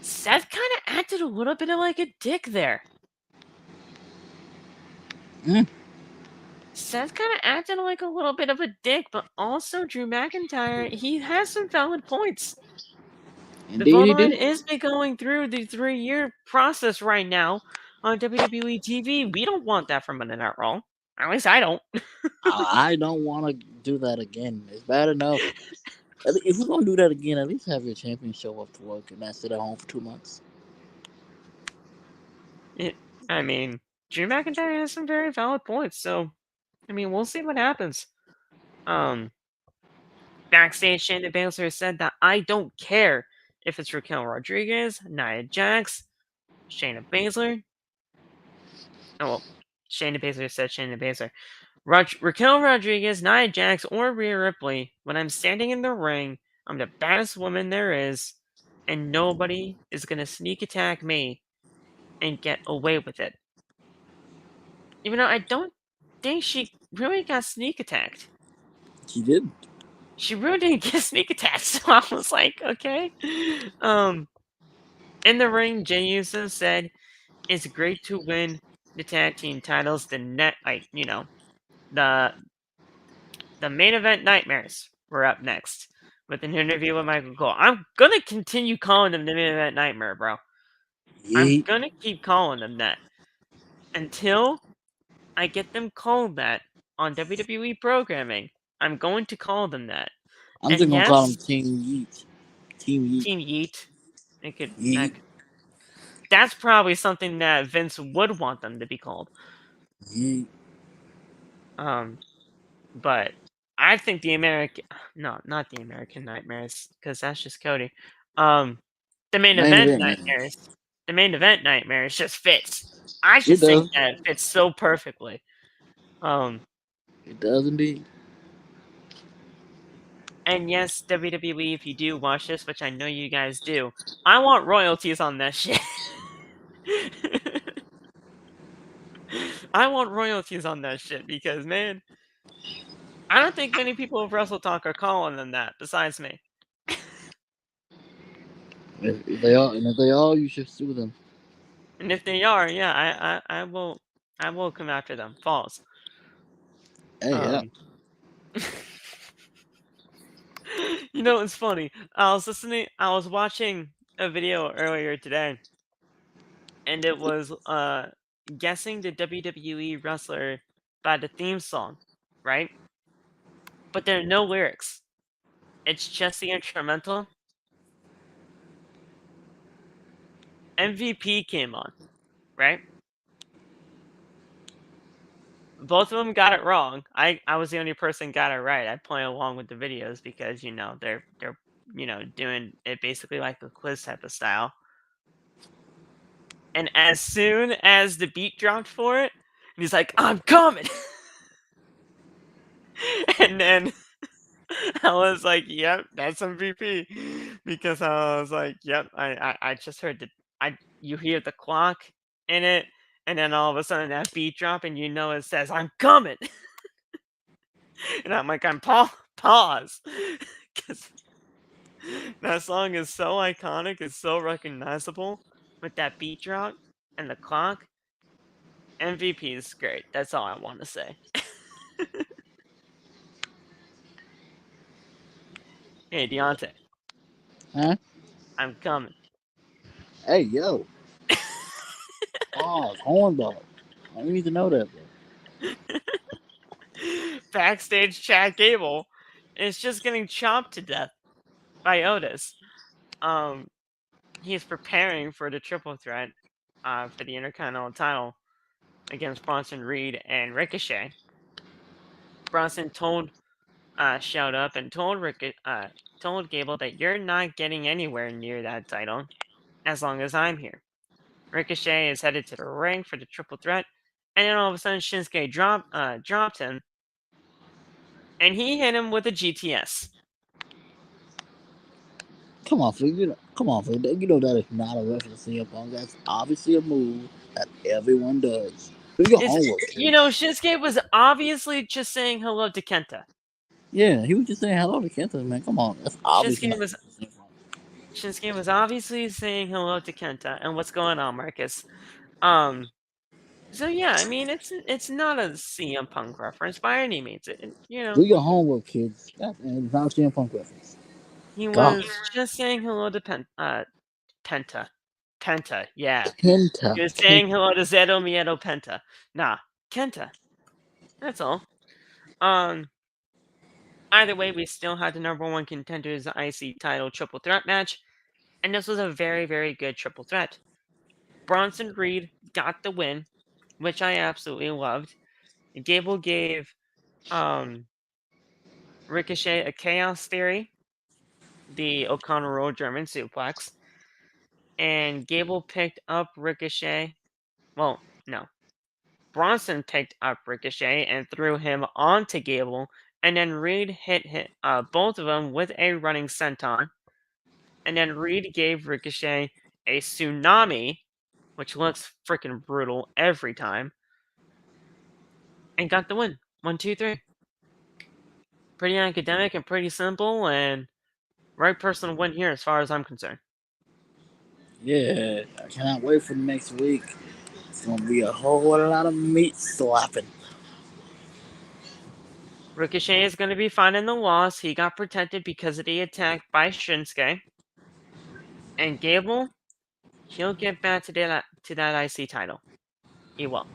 Seth kind of acted a little bit of like a dick there. Mm. Seth kind of acted like a little bit of a dick, but also Drew McIntyre, he has some valid points. The Indeed, he Bloodline did. is going through the 3-year process right now on WWE TV. We don't want that for Monday Night Raw. At least I don't. I don't want to do that again. It's bad enough. If we're gonna do that again, at least have your champion show up to work and not sit at home for 2 months. I mean, Drew McIntyre has some very valid points, so I mean, we'll see what happens. Backstage, Shayna Baszler said that I don't care if it's Raquel Rodriguez, Nia Jax, Shayna Baszler. Oh, well, Shayna Baszler said Shayna Baszler. Raquel Rodriguez, Nia Jax, or Rhea Ripley, when I'm standing in the ring, I'm the baddest woman there is, and nobody is going to sneak attack me and get away with it. Even though I don't think she really got sneak attacked. She did. She really didn't get sneak attacked, so I was like, okay. In the ring, Jey Uso said, it's great to win the tag team titles. The main event nightmares were up next with an interview with Michael Cole. I'm gonna continue calling them the main event nightmare, bro. I'm Yeet. gonna keep calling them that until I get them called that on WWE programming. I'm going to call them that. I'm And just gonna call him yes, Team Yeet. Team Yeet. Team Yeet. It could, Yeet. that's probably something that Vince would want them to be called. Yeet. But I think not the American Nightmares, because that's just Cody. The main Main event event, man. nightmares. The main event nightmares just fits. I It just think does. that it fits so perfectly. It does indeed. And yes, WWE, if you do watch this, which I know you guys do, I want royalties on that shit. I want royalties on that shit because, man, I don't think many people of Wrestle Talk are calling them that besides me. If they are, and if they are, you should sue them. And if they are, yeah, I will come after them. False. Hey, yeah. Um, you know, it's funny. I was watching a video earlier today, and it was guessing the WWE wrestler by the theme song, right? But there are no lyrics. It's just the instrumental. MVP came on, right? Both of them got it wrong. I was the only person got it right. I play along with the videos because they're doing it basically like a quiz type of style. And as soon as the beat dropped for it, he's like, "I'm coming," and then I was like, "Yep, that's MVP," because I was like, "Yep, I just heard you hear the clock in it, and then all of a sudden that beat drop, and it says, 'I'm coming.'" And I'm like, pause. Because that song is so iconic, it's so recognizable with that beat drop and the clock. MVP is great. That's all I want to say. Hey, Deontay, Huh? I'm coming. Hey, yo. Oh, cornball. I need to know that, bro. Backstage, Chad Gable is just getting chopped to death by Otis. He's preparing for the triple threat for the Intercontinental title against Bronson Reed and Ricochet. Bronson showed up and told Gable that you're not getting anywhere near that title as long as I'm here. Ricochet is headed to the ring for the triple threat, and then all of a sudden Shinsuke dropped him, and he hit him with a GTS. Come on, Phil. Come on, Phil. You know that is not a reference to CM Punk. That's obviously a move that everyone does. Do your homework, kid. Shinsuke was obviously just saying hello to Kenta. Yeah, he was just saying hello to Kenta, man. Come on. That's obviously Shinsuke not was CM Punk. obviously saying hello to Kenta. And what's going on, Marcus? Um, So yeah, I mean it's not a CM Punk reference by any means. Do your homework, kids. God damn, it's not CM Punk reference. He God. was just saying hello to Penta. Penta, yeah. Kenta. He was saying hello to Zeto Miedo Penta. Nah, Kenta. That's all. Either way, we still had the number one contenders IC title triple threat match, and this was a very, very good triple threat. Bronson Reed got the win, which I absolutely loved. Gable gave Ricochet a Chaos Theory, the O'Connor Roll German suplex, and Gable picked up Ricochet. Well, no. Bronson picked up Ricochet and threw him onto Gable, and then Reed hit both of them with a running senton, and then Reed gave Ricochet a tsunami, which looks freaking brutal every time, and got the win. 1, 2, 3. Pretty academic and pretty simple, and right person to win here as far as I'm concerned. Yeah, I cannot wait for next week. It's gonna be a whole lot of meat slapping. Ricochet is going to be fine in the loss. He got protected because of the attack by Shinsuke. And Gable, he'll get back to that IC title. He will.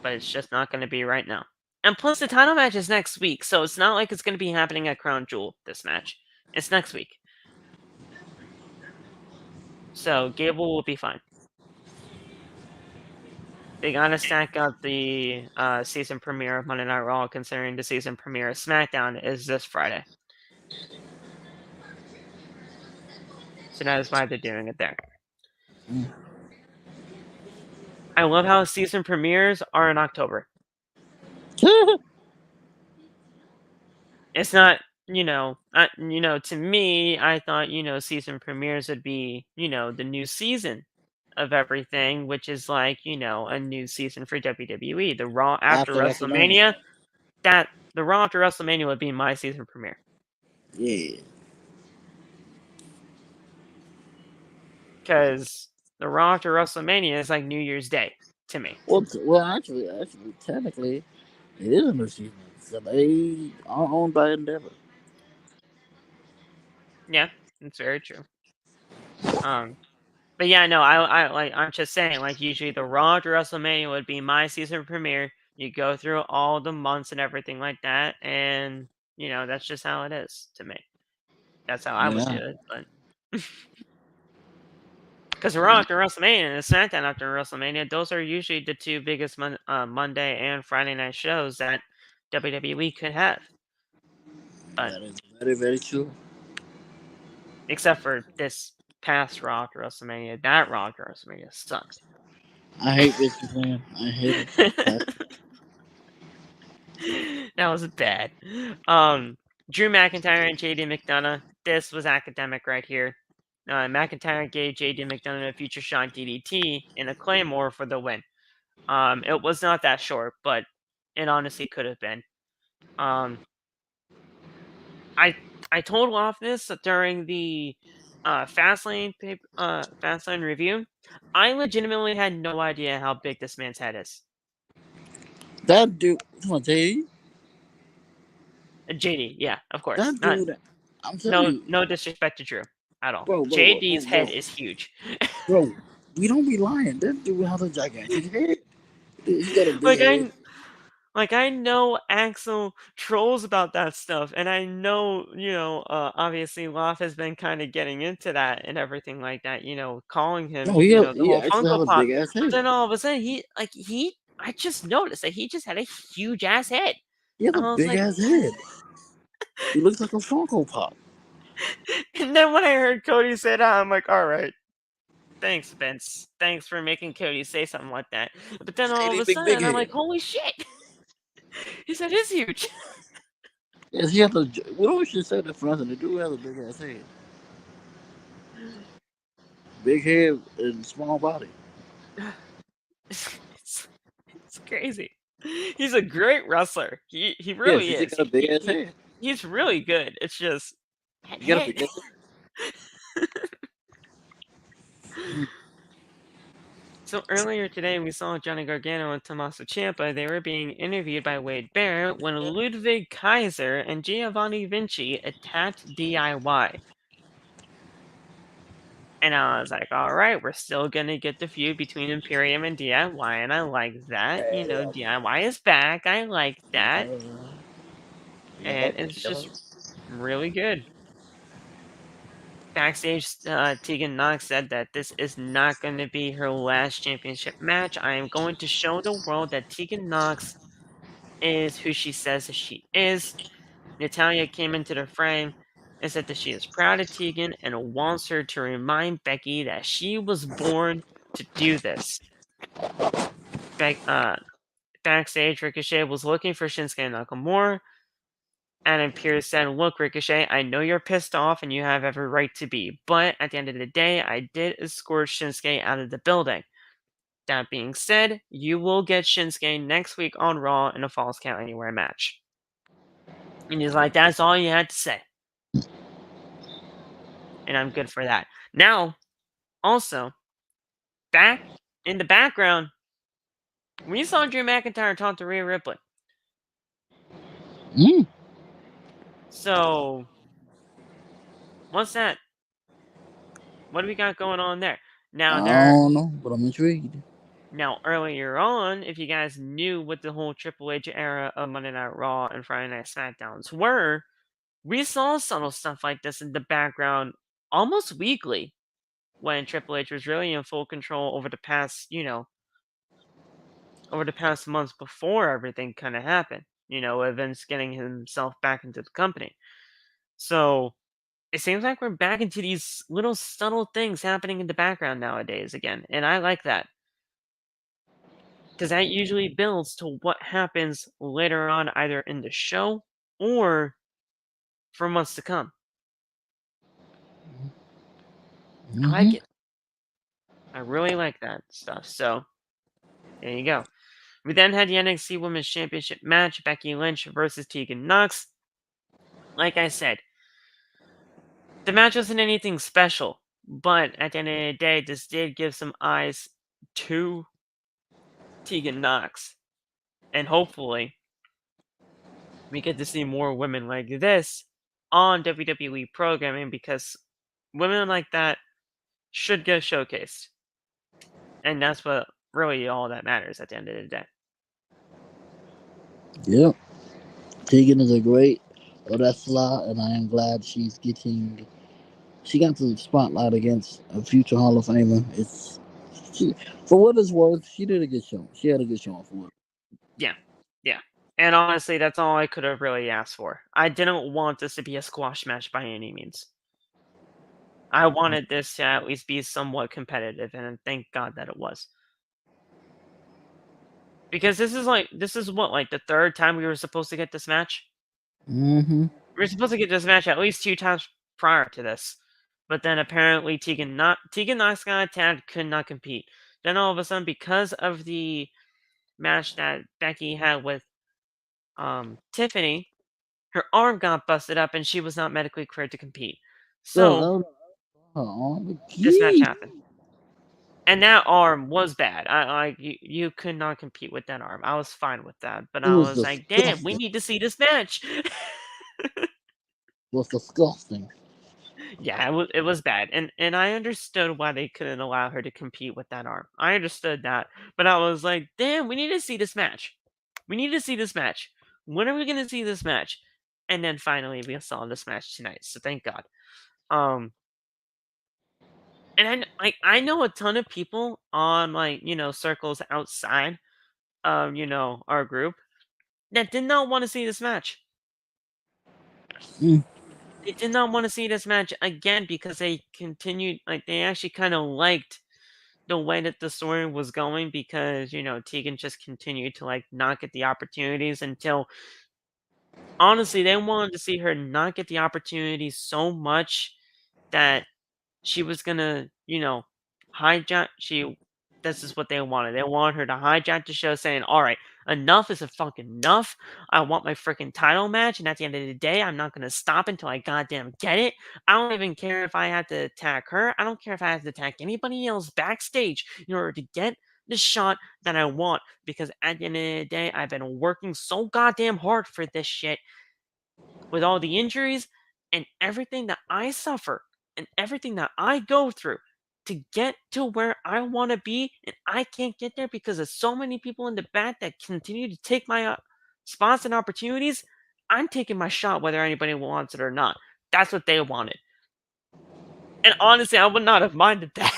But it's just not going to be right now. And plus, the title match is next week, so it's not like it's going to be happening at Crown Jewel, this match. It's next week. So Gable will be fine. They gotta stack up the season premiere of Monday Night Raw, considering the season premiere of SmackDown is this Friday. So that is why they're doing it there. I love how season premieres are in October. It's not, to me, I thought, season premieres would be, the new season of everything, which is like, a new season for WWE. The Raw after WrestleMania, the Raw after WrestleMania would be my season premiere. Yeah. Because the Raw after WrestleMania is like New Year's Day to me. Well, actually, technically, it is a new season. So they are owned by Endeavor. Yeah, that's very true. But yeah, no, I'm just saying, like, usually the Raw after WrestleMania would be my season premiere. You go through all the months and everything like that, and that's just how it is to me. That's how I would do it, but because Raw after WrestleMania and SmackDown after WrestleMania, those are usually the two biggest Monday and Friday night shows that WWE could have. But That is very, very true. except for this past Raw after WrestleMania, that Raw after WrestleMania sucked. I hate Vince McMahon. I hate it. That was bad. Drew McIntyre and JD McDonough. This was academic right here. McIntyre gave JD McDonough a future shot DDT and a Claymore for the win. It was not that short, but it honestly could have been. I told off this during the Fastlane review. I legitimately had no idea how big this man's head is. That dude, come on, JD. JD, yeah, of course. That dude, I'm telling you, no disrespect to Drew at all. bro, JD's head is huge. Bro, we don't be lying. That dude has a gigantic head. He got a big like head. I know Axel trolls about that stuff, and I know, obviously Loft has been kind of getting into that and everything like that, calling him, No, the he whole actually has Funko a Pop. big ass But head. then all of a sudden, I just noticed that he just had a huge ass head. He has a big ass head. He looks like a Funko Pop. And then when I heard Cody say that, I'm like, all right. Thanks, Vince. Thanks for making Cody say something like that. But then all of a sudden, I'm like, holy shit. His head is huge. Yes, he has a. We don't should say the front, and the dude has a big ass head. Big head and small body. It's crazy. He's a great wrestler. He really Yes, is. he got a big ass head. He's really good. It's just He got a big ass head. So earlier today, we saw Johnny Gargano and Tommaso Ciampa. They were being interviewed by Wade Barrett when Ludwig Kaiser and Giovanni Vinci attacked DIY. And I was like, all right, we're still going to get the feud between Imperium and DIY. And I like that. You know, DIY is back. I like that. And it's just really good. Backstage, Tegan Nox said that this is not going to be her last championship match. I am going to show the world that Tegan Nox is who she says that she is. Natalya came into the frame and said that she is proud of Tegan and wants her to remind Becky that she was born to do this. Backstage, Ricochet was looking for Shinsuke Nakamura. Adam Pearce said, "Look, Ricochet, I know you're pissed off and you have every right to be, but at the end of the day, I did escort Shinsuke out of the building. That being said, you will get Shinsuke next week on Raw in a Falls Count Anywhere match." And he's like, that's all you had to say. And I'm good for that. Now, also, back in the background, we saw Drew McIntyre talk to Rhea Ripley. So, what's that? What do we got going on there? Now, I don't know, but I'm intrigued. Now, earlier on, if you guys knew what the whole Triple H era of Monday Night Raw and Friday Night SmackDowns were, we saw subtle stuff like this in the background almost weekly when Triple H was really in full control over the past, over the past months before everything kind of happened, with Vince getting himself back into the company. So it seems like we're back into these little subtle things happening in the background nowadays again, and I like that. Because that usually builds to what happens later on, either in the show or for months to come. I like it. I really like that stuff. So, there you go. We then had the NXT Women's Championship match, Becky Lynch versus Tegan Nox. Like I said, the match wasn't anything special, but at the end of the day, this did give some eyes to Tegan Nox. And hopefully, we get to see more women like this on WWE programming, because women like that should get showcased. And that's what really all that matters at the end of the day. Yep. Tegan is a great wrestler, and I am glad she got the spotlight against a future Hall of Famer. For what it's worth, she did a good show. She had a good show for it. Yeah. And honestly, that's all I could have really asked for. I didn't want this to be a squash match by any means. I wanted this to at least be somewhat competitive, and thank God that it was. Because this is what, like, the third time we were supposed to get this match? Mm-hmm. We were supposed to get this match at least 2 times prior to this. But then apparently Tegan Nox got attacked, could not compete. Then all of a sudden, because of the match that Becky had with Tiffany, her arm got busted up and she was not medically cleared to compete. So this match happened. And that arm was bad. You could not compete with that arm. I was fine with that, but I was like, damn, we need to see this match. It was disgusting. Yeah, it was bad, and I understood why they couldn't allow her to compete with that arm. I understood that, but I was like, damn, we need to see this match. We need to see this match. When are we gonna see this match? And then finally we saw this match tonight, so thank God. And I know a ton of people on, like, circles outside of, our group that did not want to see this match. They did not want to see this match again because they continued, like, they actually kind of liked the way that the story was going, because, Tegan just continued to, like, not get the opportunities until, honestly, they wanted to see her not get the opportunities so much that she was gonna, hijack, this is what they wanted. They wanted her to hijack the show saying, all right, enough is a fucking enough. I want my freaking title match. And at the end of the day, I'm not going to stop until I goddamn get it. I don't even care if I have to attack her. I don't care if I have to attack anybody else backstage in order to get the shot that I want. Because at the end of the day, I've been working so goddamn hard for this shit with all the injuries and everything that I suffer and everything that I go through to get to where I want to be, and I can't get there because of so many people in the back that continue to take my spots and opportunities. I'm taking my shot whether anybody wants it or not. That's what they wanted. And honestly, I would not have minded that.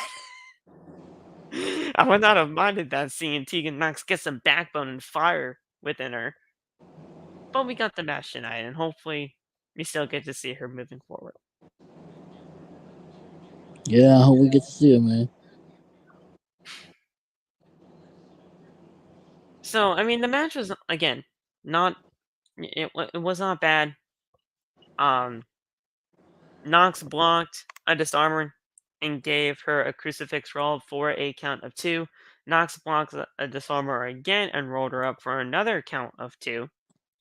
I would not have minded that seeing Tegan Nox get some backbone and fire within her. But we got the match tonight, and hopefully we still get to see her moving forward. Yeah, I hope we get to see her, man. So, I mean, the match was, again, not, it was not bad. Nox blocked a disarmer and gave her a crucifix roll for a count of 2. Nox blocked a disarmer again and rolled her up for another count of 2.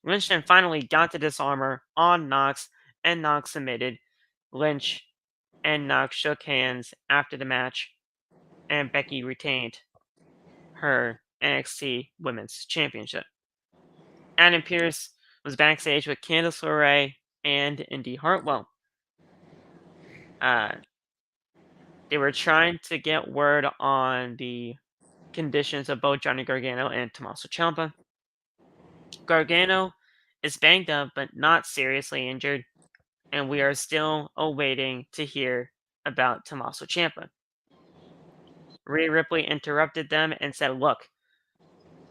Lynch then finally got the disarmer on Nox, and Nox submitted. Lynch and Nox shook hands after the match, and Becky retained her NXT Women's Championship. Adam Pearce was backstage with Candice LeRae and Indy Hartwell. They were trying to get word on the conditions of both Johnny Gargano and Tommaso Ciampa. Gargano is banged up but not seriously injured, and we are still awaiting to hear about Tommaso Ciampa. Rhea Ripley interrupted them and said, look,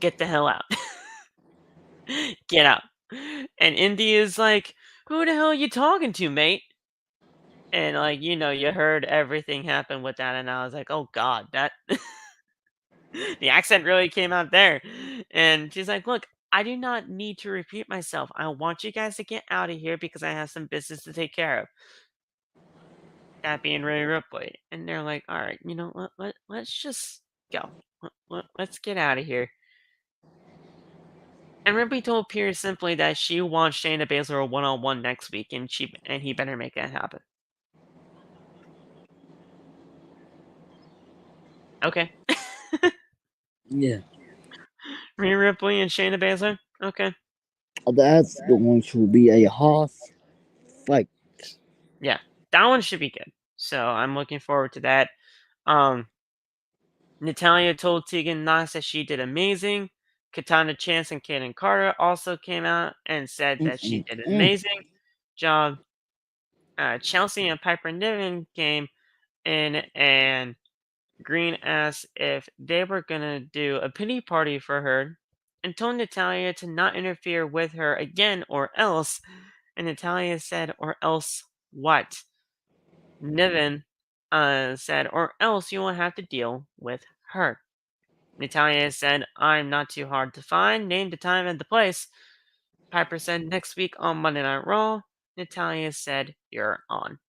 get the hell out. Get out. And Indy is like, who the hell are you talking to, mate? And, like, you heard everything happen with that, and I was like, oh god, that the accent really came out there. And she's like, look, I do not need to repeat myself. I want you guys to get out of here because I have some business to take care of. That being Rhea Ripley. And they're like, all right, let's just go. Let's get out of here. And Ripley told Pierce simply that she wants Shayna Baszler a one-on-one next week, and he better make that happen. Okay. Yeah. Rhea Ripley and Shayna Baszler? Okay. That's going to be a horse fight. Yeah, that one should be good. So I'm looking forward to that. Natalya told Tegan Nox that she did amazing. Katana Chance and Kaden Carter also came out and said that she did an amazing job. Chelsea and Piper Niven came in, and Green asked if they were gonna do a pity party for her and told Natalya to not interfere with her again or else. And Natalya said, or else what? Niven said, or else you will have to deal with her. Natalya said, I'm not too hard to find. Name the time and the place. Piper said, next week on Monday Night Raw. Natalya said, you're on.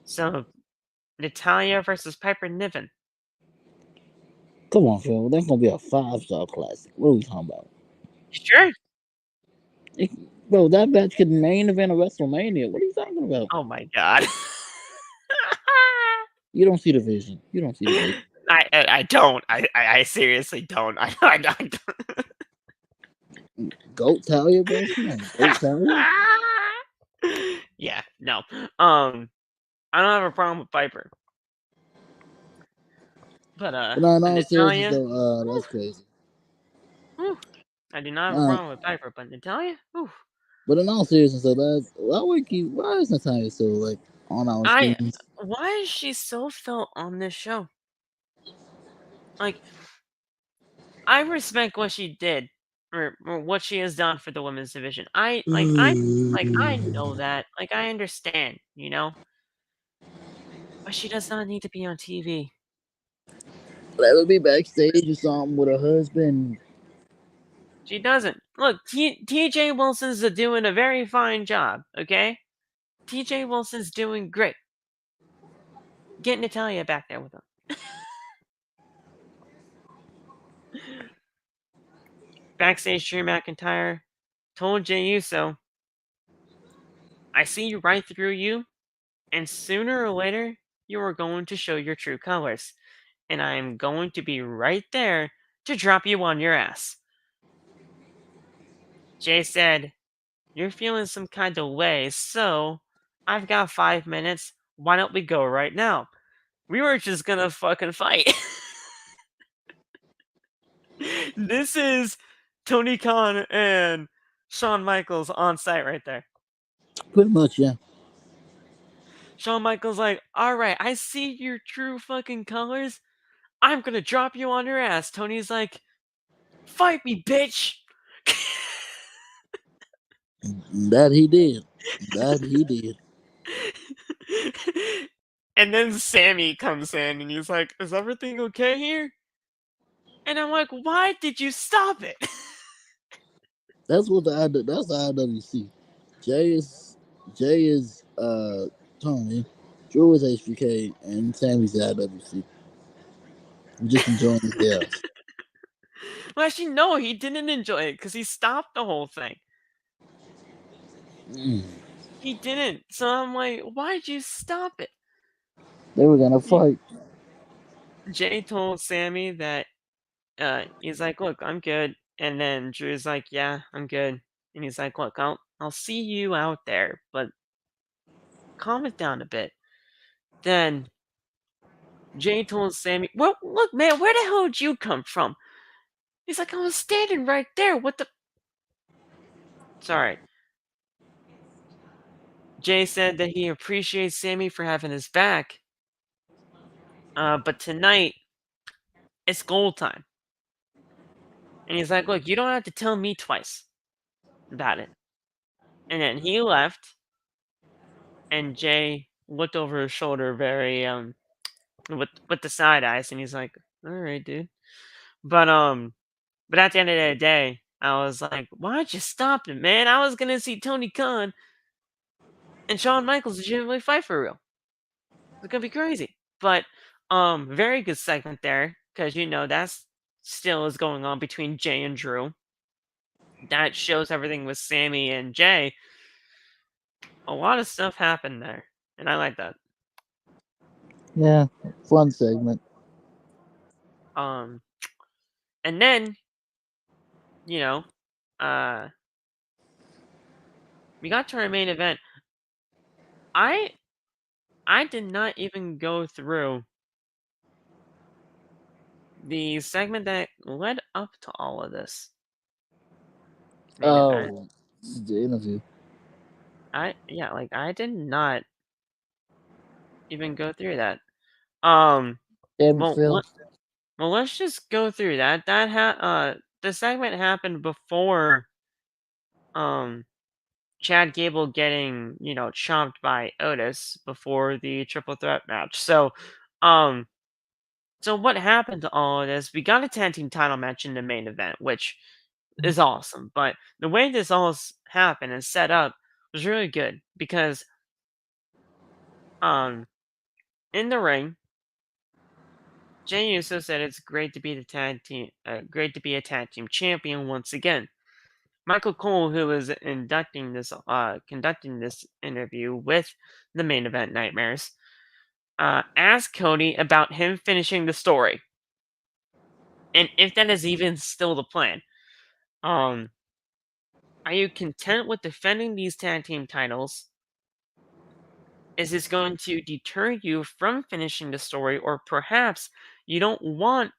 So, Natalya versus Piper Niven. Come on, Phil. That's going to be a 5-star classic. What are we talking about? Sure. Bro, that match could main event of WrestleMania. What are you talking about? Oh my god. You don't see the vision. You don't see the vision. I don't. I seriously don't. I don't. Goat Talia, bro? Come on, Goat Talia? Yeah, no. I don't have a problem with Piper. But no, seriously, Natalya, though, that's crazy. whew, I do not have a problem with Piper, but Natalya, whew. But in all seriousness, though, why is Natalya still like on our screens? Why is she so felt on this show? Like, I respect what she did, or what she has done for the women's division. I know that. Like, I understand, but she does not need to be on TV. Let her be backstage or something with her husband. She doesn't. Look, TJ Wilson's doing a very fine job, okay? TJ Wilson's doing great. Get Natalya back there with him. Backstage, Drew McIntyre told Jey Uso, I see right through you, and sooner or later, you are going to show your true colors. And I am going to be right there to drop you on your ass. Jay said, you're feeling some kind of way, so I've got 5 minutes. Why don't we go right now? We were just gonna fucking fight. This is Tony Khan and Shawn Michaels on site right there. Pretty much, yeah. Shawn Michaels like, alright, I see your true fucking colors. I'm gonna drop you on your ass. Tony's like, fight me, bitch! That he did. That he did. And then Sami comes in and he's like, is everything okay here? And I'm like, why did you stop it? That's what that's the IWC. Jay is Tony, Drew is HBK, and Sammy's the IWC. I'm just enjoying the chaos. Well, actually, no, he didn't enjoy it because he stopped the whole thing. Mm. He didn't. So I'm like, why'd you stop it? They were gonna fight. Jay told Sami that he's like, look, I'm good. And then Drew's like, yeah, I'm good. And he's like, look, I'll see you out there, but calm it down a bit. Then Jay told Sami, well, look, man, where the hell did you come from? He's like, I was standing right there. What the? Sorry. Jay said that he appreciates Sami for having his back. But tonight, it's gold time. And he's like, look, you don't have to tell me twice about it. And then he left, and Jay looked over his shoulder very with the side eyes, and he's like, all right, dude. But at the end of the day, I was like, why'd you stop it, man? I was gonna see Tony Khan and Shawn Michaels legitimately fight for real. It's gonna be crazy. But very good segment there, because that's still is going on between Jay and Drew. That shows everything with Sami and Jay. A lot of stuff happened there, and I like that. Yeah, fun segment. Um, and then you know, uh, we got to our main event. I did not even go through the segment that led up to all of this main event. Oh, the interview. I did not even go through that. Um, Damn it, well, Phil. let's just go through that. The segment happened before Chad Gable getting, chomped by Otis before the triple threat match. Um so what happened to all of this? We got a tag team title match in the main event, which is awesome. But the way this all happened and set up was really good because in the ring, Jey Uso said it's great to be great to be a tag team champion once again. Michael Cole, who was conducting this interview with the main event Nightmares, asked Cody about him finishing the story, and if that is even still the plan. Um, are you content with defending these tag team titles? Is this going to deter you from finishing the story, or perhaps you don't want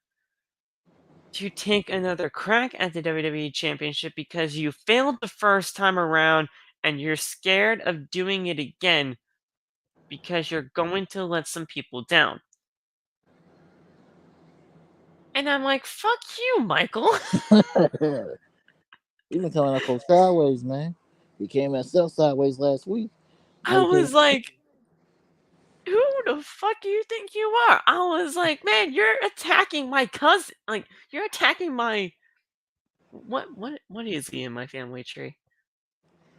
to take another crack at the WWE Championship because you failed the first time around and you're scared of doing it again because you're going to let some people down? And I'm like, fuck you, Michael. He been coming up from sideways, man. He came at self sideways last week. Now I he came. was like, who the fuck do you think you are? I was like, man, you're attacking my cousin. Like, you're attacking my what is he in my family tree?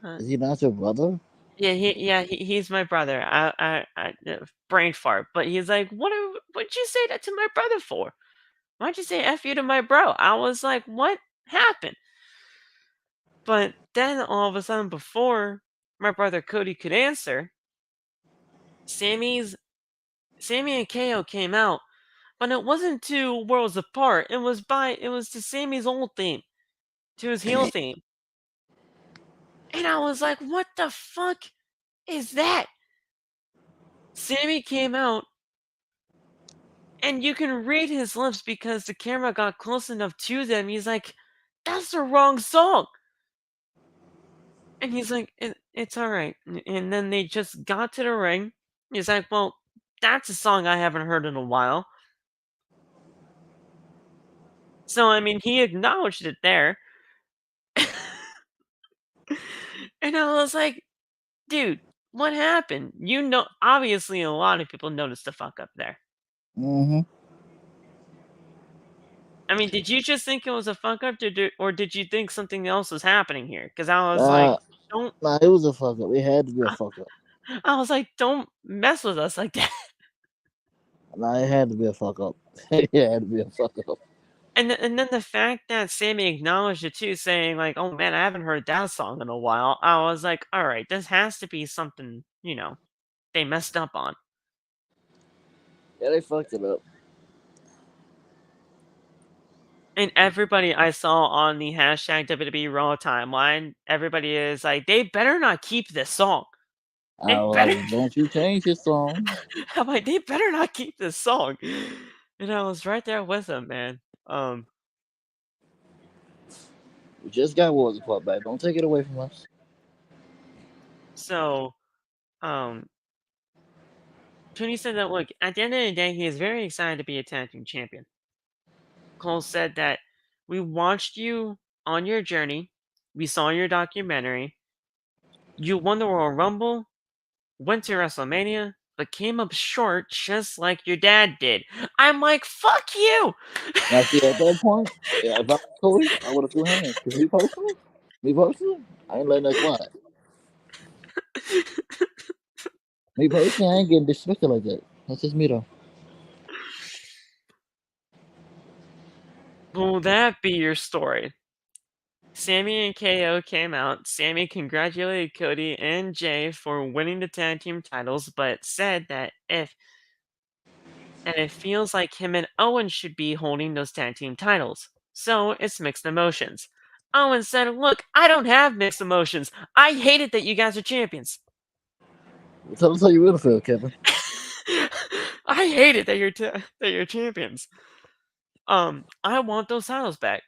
Is he not your brother? He's my brother. Brain fart. But he's like, what'd you say that to my brother for? Why'd you say F you to my bro? I was like, what happened? But then all of a sudden, before my brother Cody could answer, Sami and KO came out, but it wasn't to Worlds Apart. It was to Sami's old theme, to his heel theme. And I was like, what the fuck is that? Sami came out, and you can read his lips because the camera got close enough to them. He's like, that's the wrong song. And he's like, it's all right. And then they just got to the ring. He's like, well, that's a song I haven't heard in a while. So, I mean, he acknowledged it there. And I was like, dude, what happened? Obviously, a lot of people noticed the fuck up there. Mm-hmm. I mean, did you just think it was a fuck up, or did you think something else was happening here? Because I was like, don't. Nah, it was a fuck up. It had to be a fuck up. I was like, don't mess with us like that. Nah, it had to be a fuck up. It had to be a fuck up. And then the fact that Sami acknowledged it too, saying like, "Oh man, I haven't heard that song in a while." I was like, "All right, this has to be something they messed up on." Yeah, they fucked it up. And everybody I saw on the hashtag WWE Raw timeline, everybody is like, "They better not keep this song. I They was better." like, don't you change your song. I'm like, "They better not keep this song." And I was right there with them, man. We just got Wars Apart back. Don't take it away from us. So, Tony said that, look, at the end of the day, he is very excited to be a tag team champion. Cole said that we watched you on your journey. We saw your documentary. You won the Royal Rumble, went to WrestleMania, but came up short just like your dad did. I'm like, fuck you! Now, see, at that point, yeah, if I was Cody, I would have threw hands. Because me personally, I ain't letting that slide. Me personally, I ain't getting disrespected like that. That's just me, though. Will that be your story? Sami and KO came out. Sami congratulated Cody and Jay for winning the tag team titles, but said that it feels like him and Owens should be holding those tag team titles. So it's mixed emotions. Owens said, look, I don't have mixed emotions. I hate it that you guys are champions. Tell us how you really feel, Kevin. I hate it that you're champions. I want those titles back.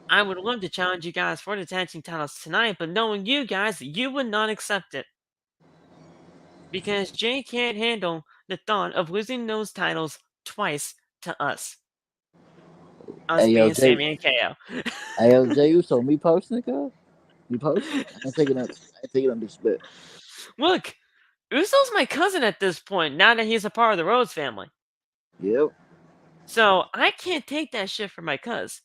I would love to challenge you guys for the tag team titles tonight, but knowing you guys, you would not accept it. Because Jay can't handle the thought of losing those titles twice to us. Us Hey, yo, being Jay. Sami and KO. Hey, yo, Jay Uso, me personally, cuz? Me personally? I ain't taking that disrespect. Look, Uso's my cousin at this point, now that he's a part of the Rhodes family. Yep. So I can't take that shit from my cuz.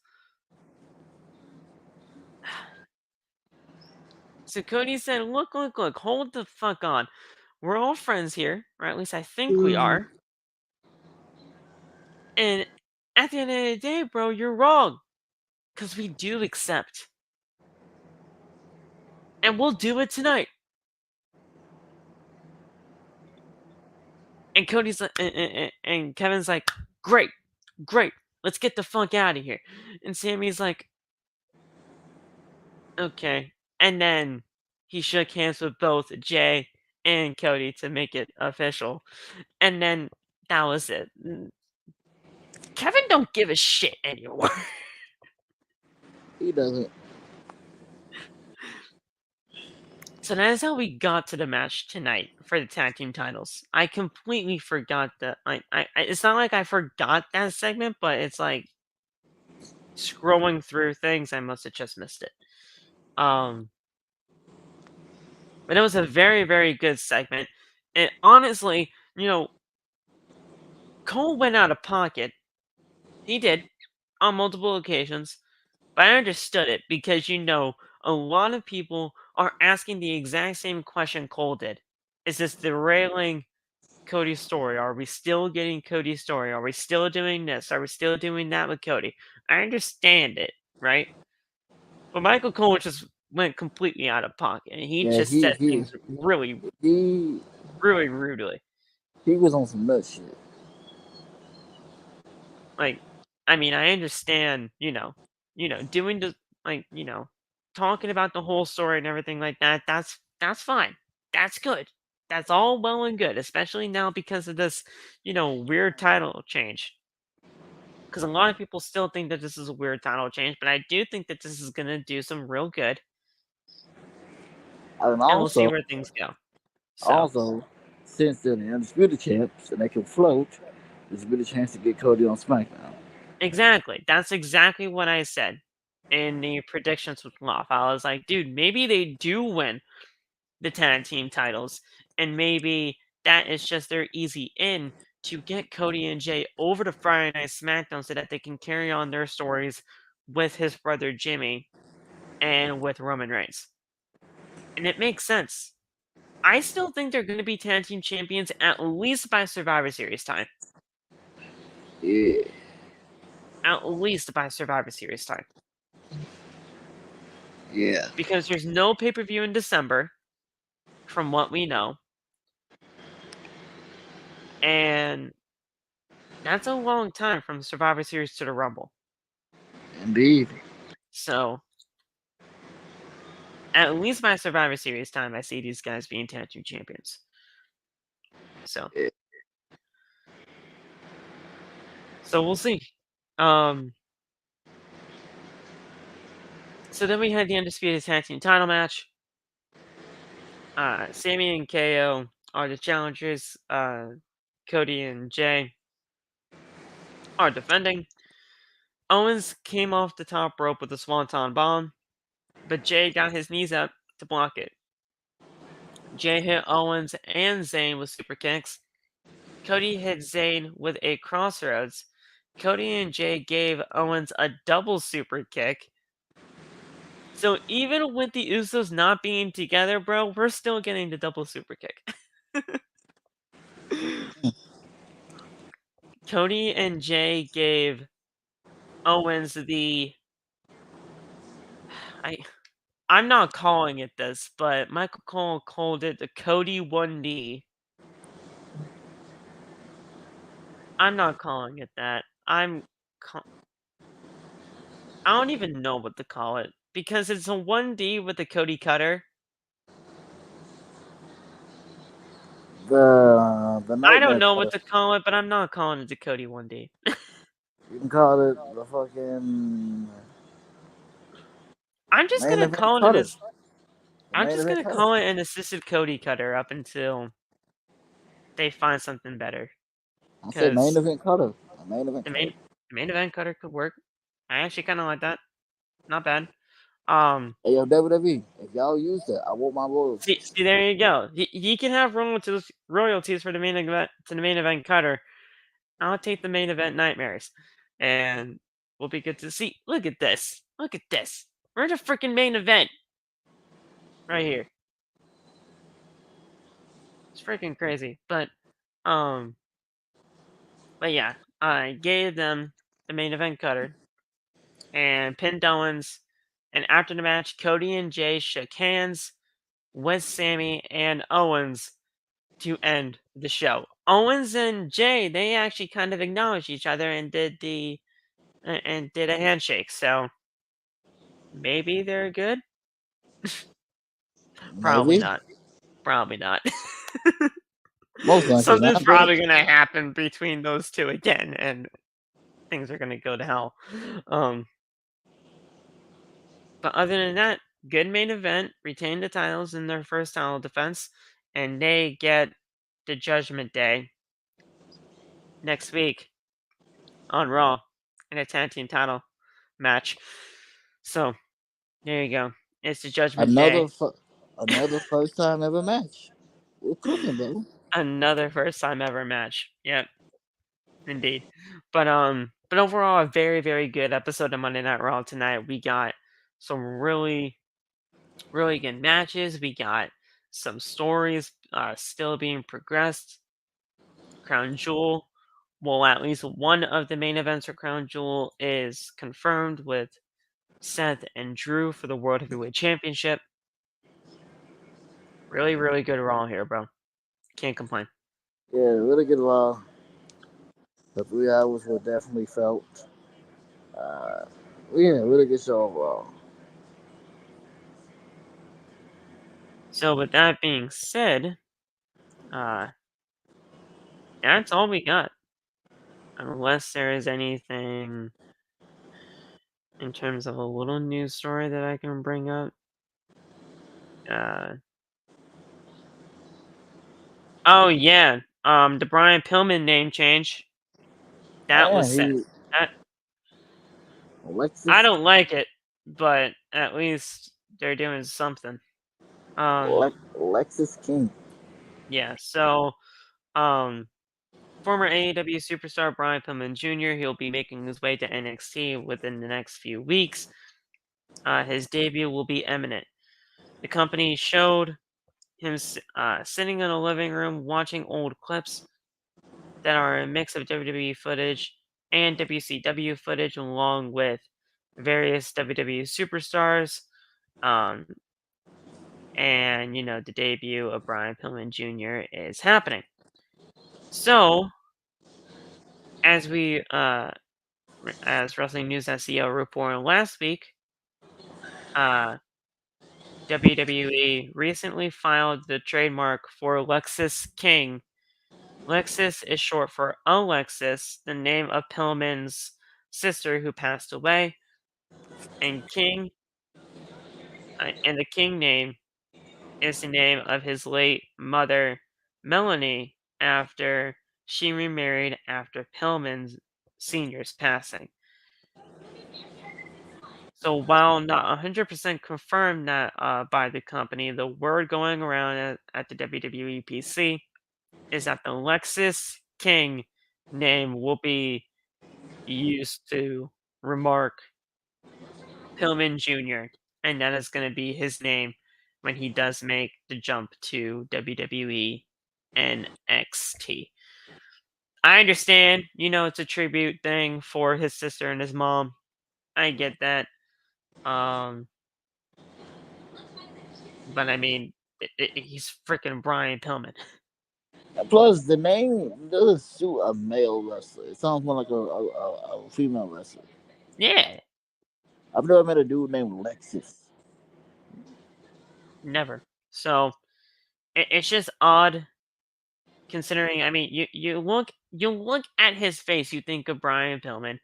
So Cody said, look, hold the fuck on. We're all friends here, or at least I think we are. And at the end of the day, bro, you're wrong. Because we do accept. And we'll do it tonight. And Cody's like, and Kevin's like, great, let's get the fuck out of here. And Sami's like, okay. And then he shook hands with both Jay and Cody to make it official. And then that was it. Kevin don't give a shit anymore. He doesn't. So that is how we got to the match tonight for the tag team titles. I completely forgot that. It's not like I forgot that segment, but it's like scrolling through things, I must have just missed it. But it was a very, very good segment. And honestly, Cole went out of pocket. He did on multiple occasions. But I understood it because a lot of people are asking the exact same question Cole did. Is this derailing Cody's story? Are we still getting Cody's story? Are we still doing this? Are we still doing that with Cody? I understand it, right? But Michael Cole just went completely out of pocket, and he Yeah, just said things really, he really rudely. he was on some nut shit. Like, I mean, I understand, doing the talking about the whole story and everything like that. That's fine. That's good. That's all well and good, especially now because of this, weird title change. Because a lot of people still think that this is a weird title change, but I do think that this is gonna do some real good, And and we'll see where things go. So also, since they're the undisputed champs and they can float, there's a good chance to get Cody on SmackDown. exactly, that's exactly what I said in the predictions with Loft. I was like, dude, maybe they do win the tag team titles, and maybe that is just their easy in to get Cody and Jay over to Friday Night SmackDown so that they can carry on their stories with his brother Jimmy and with Roman Reigns. And it makes sense. I still think they're going to be tag team champions at least by Survivor Series time. Yeah, At least by Survivor Series time. yeah. Because there's no pay per view in December, from what we know. And that's a long time from Survivor Series to the Rumble. Indeed. So, at least by Survivor Series time, I see these guys being tag team champions. So, Yeah. so we'll see. So then we had the Undisputed Tag Team title match. Sami and KO are the challengers. Cody and Jay are defending. Owens came off the top rope with a swanton bomb, but Jay got his knees up to block it. Jay hit Owens and Zayn with super kicks. Cody hit Zayn with a crossroads. Cody and Jay gave Owens a double super kick. So even with the Usos not being together, bro, we're still getting the double super kick. Cody and Jay gave Owens the I'm not calling it this, but Michael Cole called it the Cody 1D. I'm not calling it that. I don't even know what to call it because it's a 1D with the Cody cutter. The I don't nightmare know what cutter. to call it, but I'm not calling it the Cody 1D. You can call it the fucking I'm just main gonna event call it cutter. as The I'm main just event gonna cutter. call it an assisted Cody cutter up until they find something better. I said main Because event cutter. A main event the cutter. main event cutter could work. I actually kind of like that. Not bad. Hey yo, WWE, if y'all use that, I want my royalties. See, there you go. He can have royalties for the main event to the main event cutter. I'll take the main event nightmares, and we'll be good to see. Look at this. Look at this. We're the freaking main event right here. It's freaking crazy. Um, but yeah, I gave them the main event cutter and pinned Owens. And after the match, Cody and Jay shook hands with Sami and Owens to end the show. Owens and Jay, they actually kind of acknowledged each other and did a handshake. So maybe they're good. Probably Maybe. not. Probably not. Most likely Something's not, but probably gonna happen between those two again, and things are gonna go to hell. Um, but other than that, good main event. Retain the titles in their first title defense, and they get the Judgment Day next week on Raw in a tag team title match. So there you go. It's the Judgment another Day. fu- another first time ever match. We're cooking, bro. Another first time ever match. Yep, indeed. But overall a very, very good episode of Monday Night Raw tonight. We got some really, really good matches. We got some stories still being progressed. Crown Jewel. Well, at least one of the main events for Crown Jewel is confirmed with Seth and Drew for the World Heavyweight Championship. Really, really good Raw here, bro. Can't complain. Yeah, really good Raw. The 3 hours were definitely felt. Uh, yeah, really good show overall. So with that being said, that's all we got. Unless there is anything in terms of a little news story that I can bring up. Oh yeah, the Brian Pillman name change. Oh That was yeah, set. he That, I Alexis don't like it, but at least they're doing something. Alexis King. Yeah. So, um, former AEW superstar Brian Pillman Jr. He'll be making his way to NXT within the next few weeks. His debut will be imminent. The company showed him sitting in a living room watching old clips that are a mix of WWE footage and WCW footage, along with various WWE superstars, um, and the debut of Brian Pillman Jr. is happening. So, as we as Wrestling News SEO reported last week, uh, WWE recently filed the trademark for Lexis King. Lexis is short for Alexis, the name of Pillman's sister who passed away, and and the King name is the name of his late mother, Melanie, after she remarried after Pillman Sr.'s passing. So while not 100% confirmed that by the company, the word going around at the WWE PC is that the Lexis King name will be used to remark Pillman Jr., and that is going to be his name when he does make the jump to WWE NXT. I understand, it's a tribute thing for his sister and his mom. I get that. Um, but I mean, he's freaking Brian Pillman. Plus, the name doesn't suit a male wrestler. It sounds more like a female wrestler. Yeah, I've never met a dude named Lexus. never. So it's just odd considering. I mean, you look at his face, you think of Brian Pillman.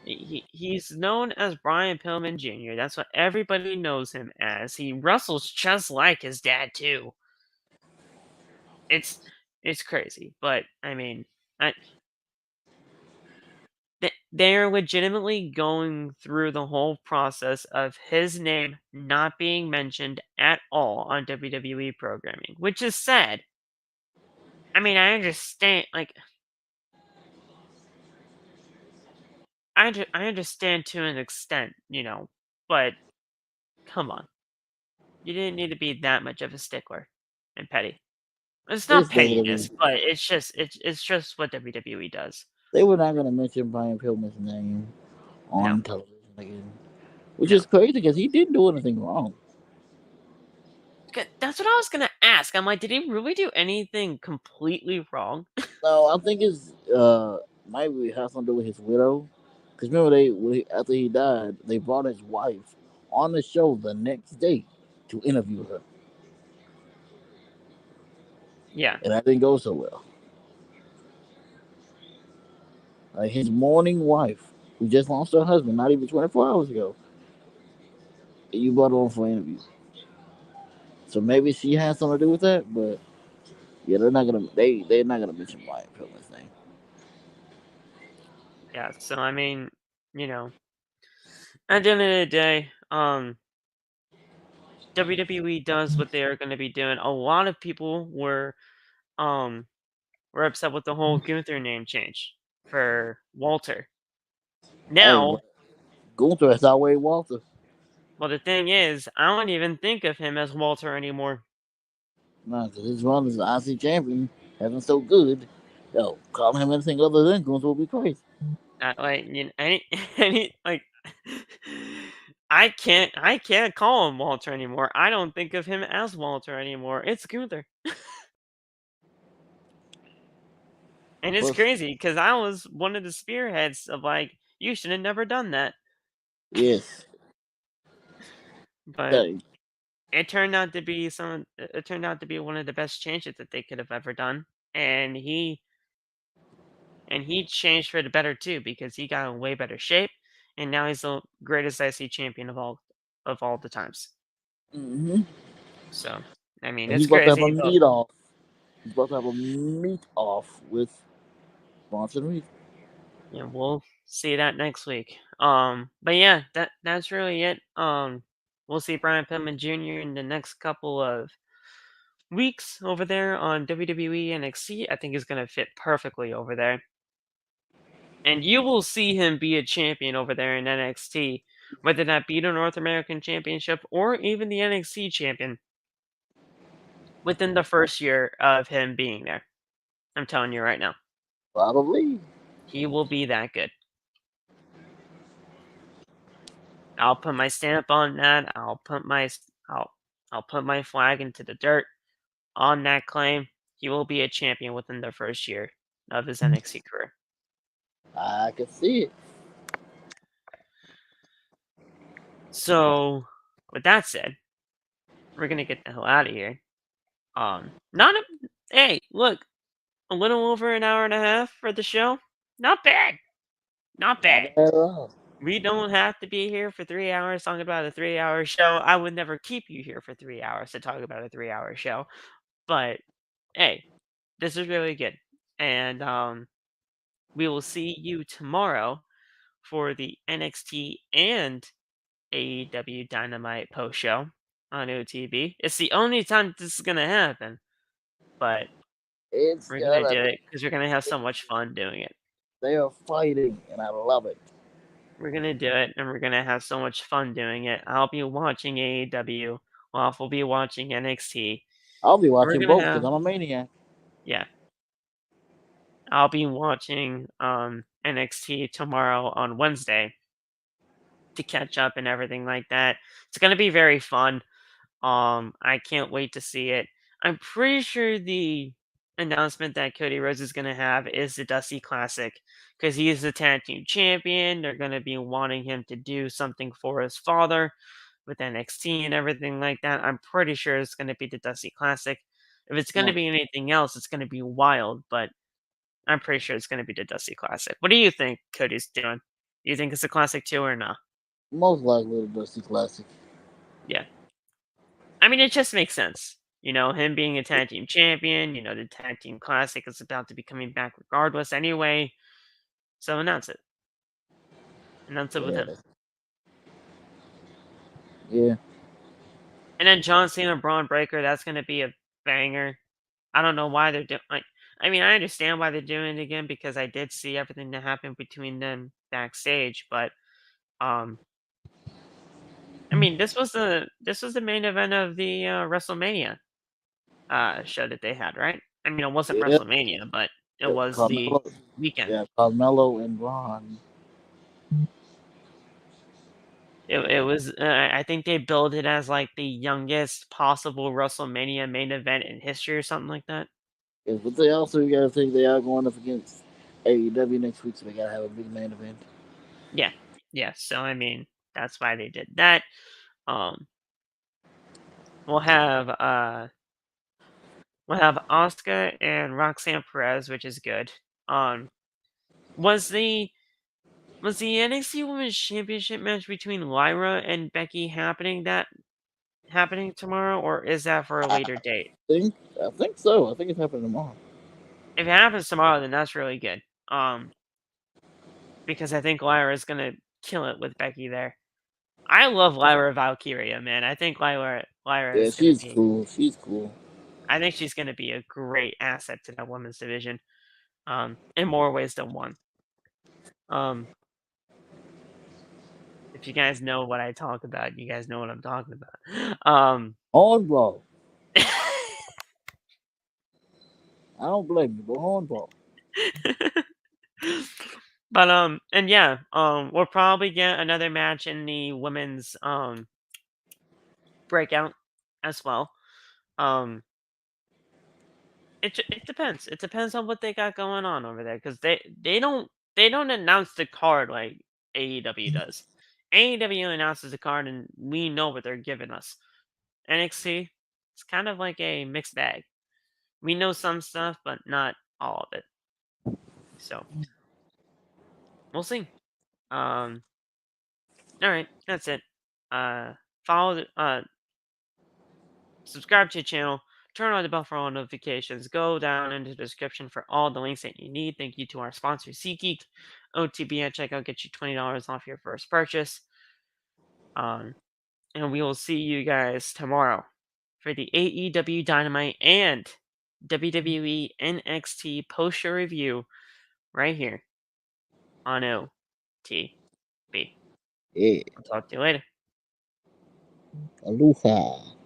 He's known as Brian Pillman Jr. That's what everybody knows him as. He wrestles just like his dad too. It's it's crazy, but I mean, I, they're legitimately going through the whole process of his name not being mentioned at all on WWE programming, which is sad. I mean, I understand, like, I understand to an extent, but come on. You didn't need to be that much of a stickler and petty. It's not It's WWE. pettiness, but it's just what WWE does. They were not going to mention Brian Pillman's name No, on television again, which no. is crazy because he didn't do anything wrong. That's what I was gonna ask. I'm like, did he really do anything completely wrong? No, I think it's might be have something to do with his widow. Because remember, after he died, they brought his wife on the show the next day to interview her, Yeah, and that didn't go so well. Like his mourning wife, who just lost her husband not even 24 hours ago, you brought her on for an interview. So maybe she has something to do with that, but yeah, they're not gonna mention Brian Pillman's name. yeah. So I mean, you know, at the end of the day, WWE does what they are going to be doing. A lot of people um were upset with the whole Gunther name change for Walter. Hey, Now, but Gunther is our way Walter. well, the thing is, I don't even think of him as Walter anymore. Nah, because his run as the IC champion hasn't so good. Yo, calling him anything other than Gunther will be crazy. Like any any like I can't call him Walter anymore. I don't think of him as Walter anymore. It's Gunther. And it's Plus, crazy because I was one of the spearheads of like, you should have never done that. yes. But Hey, it turned out to be it turned out to be one of the best changes that they could have ever done. And he changed for the better too because he got in way better shape and now he's the greatest IC champion of all the times. mm-hmm. So, I mean, And it's he's about to have a crazy, but meet off. He's about to have a meet off with Bronson Reed. yeah, we'll see that next week. But yeah, that's really it. We'll see Brian Pillman Jr. in the next couple of weeks over there on WWE NXT. I think is going to fit perfectly over there. And you will see him be a champion over there in NXT, whether that be the North American Championship or even the NXT champion within the first year of him being there. I'm telling you right now. Probably. He will be that good. I'll put my stamp on that. I'll put my flag into the dirt on that claim. He will be a champion within the first year of his NXT career. I can see it. So, with that said, we're gonna get the hell out of here. Not a hey, look, a little over an hour and a half for the show. Not bad. Not Not bad. bad at all. We don't have to be here for 3 hours talking about a 3 hour show. I would never keep you here for 3 hours to talk about a 3 hour show. But hey, this is really good. And we will see you tomorrow for the NXT and AEW Dynamite post show on OTB. It's the only time this is gonna happen, but It's we're gonna gonna do be. it because we're gonna have so much fun doing it. They are fighting, and I love it. We're gonna do it, and we're gonna have so much fun doing it. I'll be watching AEW. Waff will be watching NXT. I'll be We're watching gonna both because have I'm a maniac. yeah. I'll be watching NXT tomorrow on Wednesday to catch up and everything like that. It's gonna be very fun. I can't wait to see it. I'm pretty sure the announcement that Cody Rhodes is gonna have is the Dusty Classic because he is the tag team champion. They're gonna be wanting him to do something for his father with NXT and everything like that. I'm pretty sure it's gonna be the Dusty Classic. If it's gonna No, be anything else, it's gonna be wild, but I'm pretty sure it's gonna be the Dusty Classic. What do you think Cody's doing? You think it's a classic too or not? most likely the Dusty Classic. Yeah. I mean, it just makes sense. You know, him being a tag team champion, the tag team classic is about to be coming back regardless anyway. So announce it. Announce it with Yeah, him. yeah. And then John Cena, Braun Breaker, that's going to be a banger. I don't know why they're doing I mean, I understand why they're doing it again because I did see everything that happened between them backstage, but um I mean, this was the main event of the WrestleMania show that they had, right? I mean, it wasn't Yeah, WrestleMania, but it yeah. was the Carmelo, weekend. yeah, Carmelo and Ron. It was I think they billed it as like the youngest possible WrestleMania main event in history or something like that. Yes, but they also got to think they are going up against AEW next week, so they got to have a big main event. Yeah. Yeah. So I mean, that's why they did that. Um we'll have uh we'll have Asuka and Roxanne Perez, which is good. Um was the was the NXT Women's Championship match between Lyra and Becky happening tomorrow, or is that for a I later date? I think so. I think it's happening tomorrow. If it happens tomorrow, then that's really good. Because I think Lyra is gonna kill it with Becky there. I love Lyra Valkyria, man. I think Lyra Yeah, is gonna she's be. cool. She's cool. I think she's gonna be a great asset to that women's division. In more ways than one. Um, if you guys know what I talk about, you guys know what I'm talking about. Hornball. I don't blame you, but Hornball. But and yeah, we'll probably get another match in the women's breakout as well. Um, it depends. It depends on what they got going on over there because they don't announce the card like AEW does. AEW announces the card and we know what they're giving us. NXT, it's kind of like a mixed bag. We know some stuff, but not all of it. So we'll see. Um, all right, that's it. Uh, subscribe to the channel. Turn on the bell for all notifications. Go down into the description for all the links that you need. Thank you to our sponsor, SeatGeek. OTB at checkout get you $20 off your first purchase. Um, and we will see you guys tomorrow for the AEW Dynamite and WWE NXT post-show review right here on OTB. Yeah. I'll talk to you later. Aloha.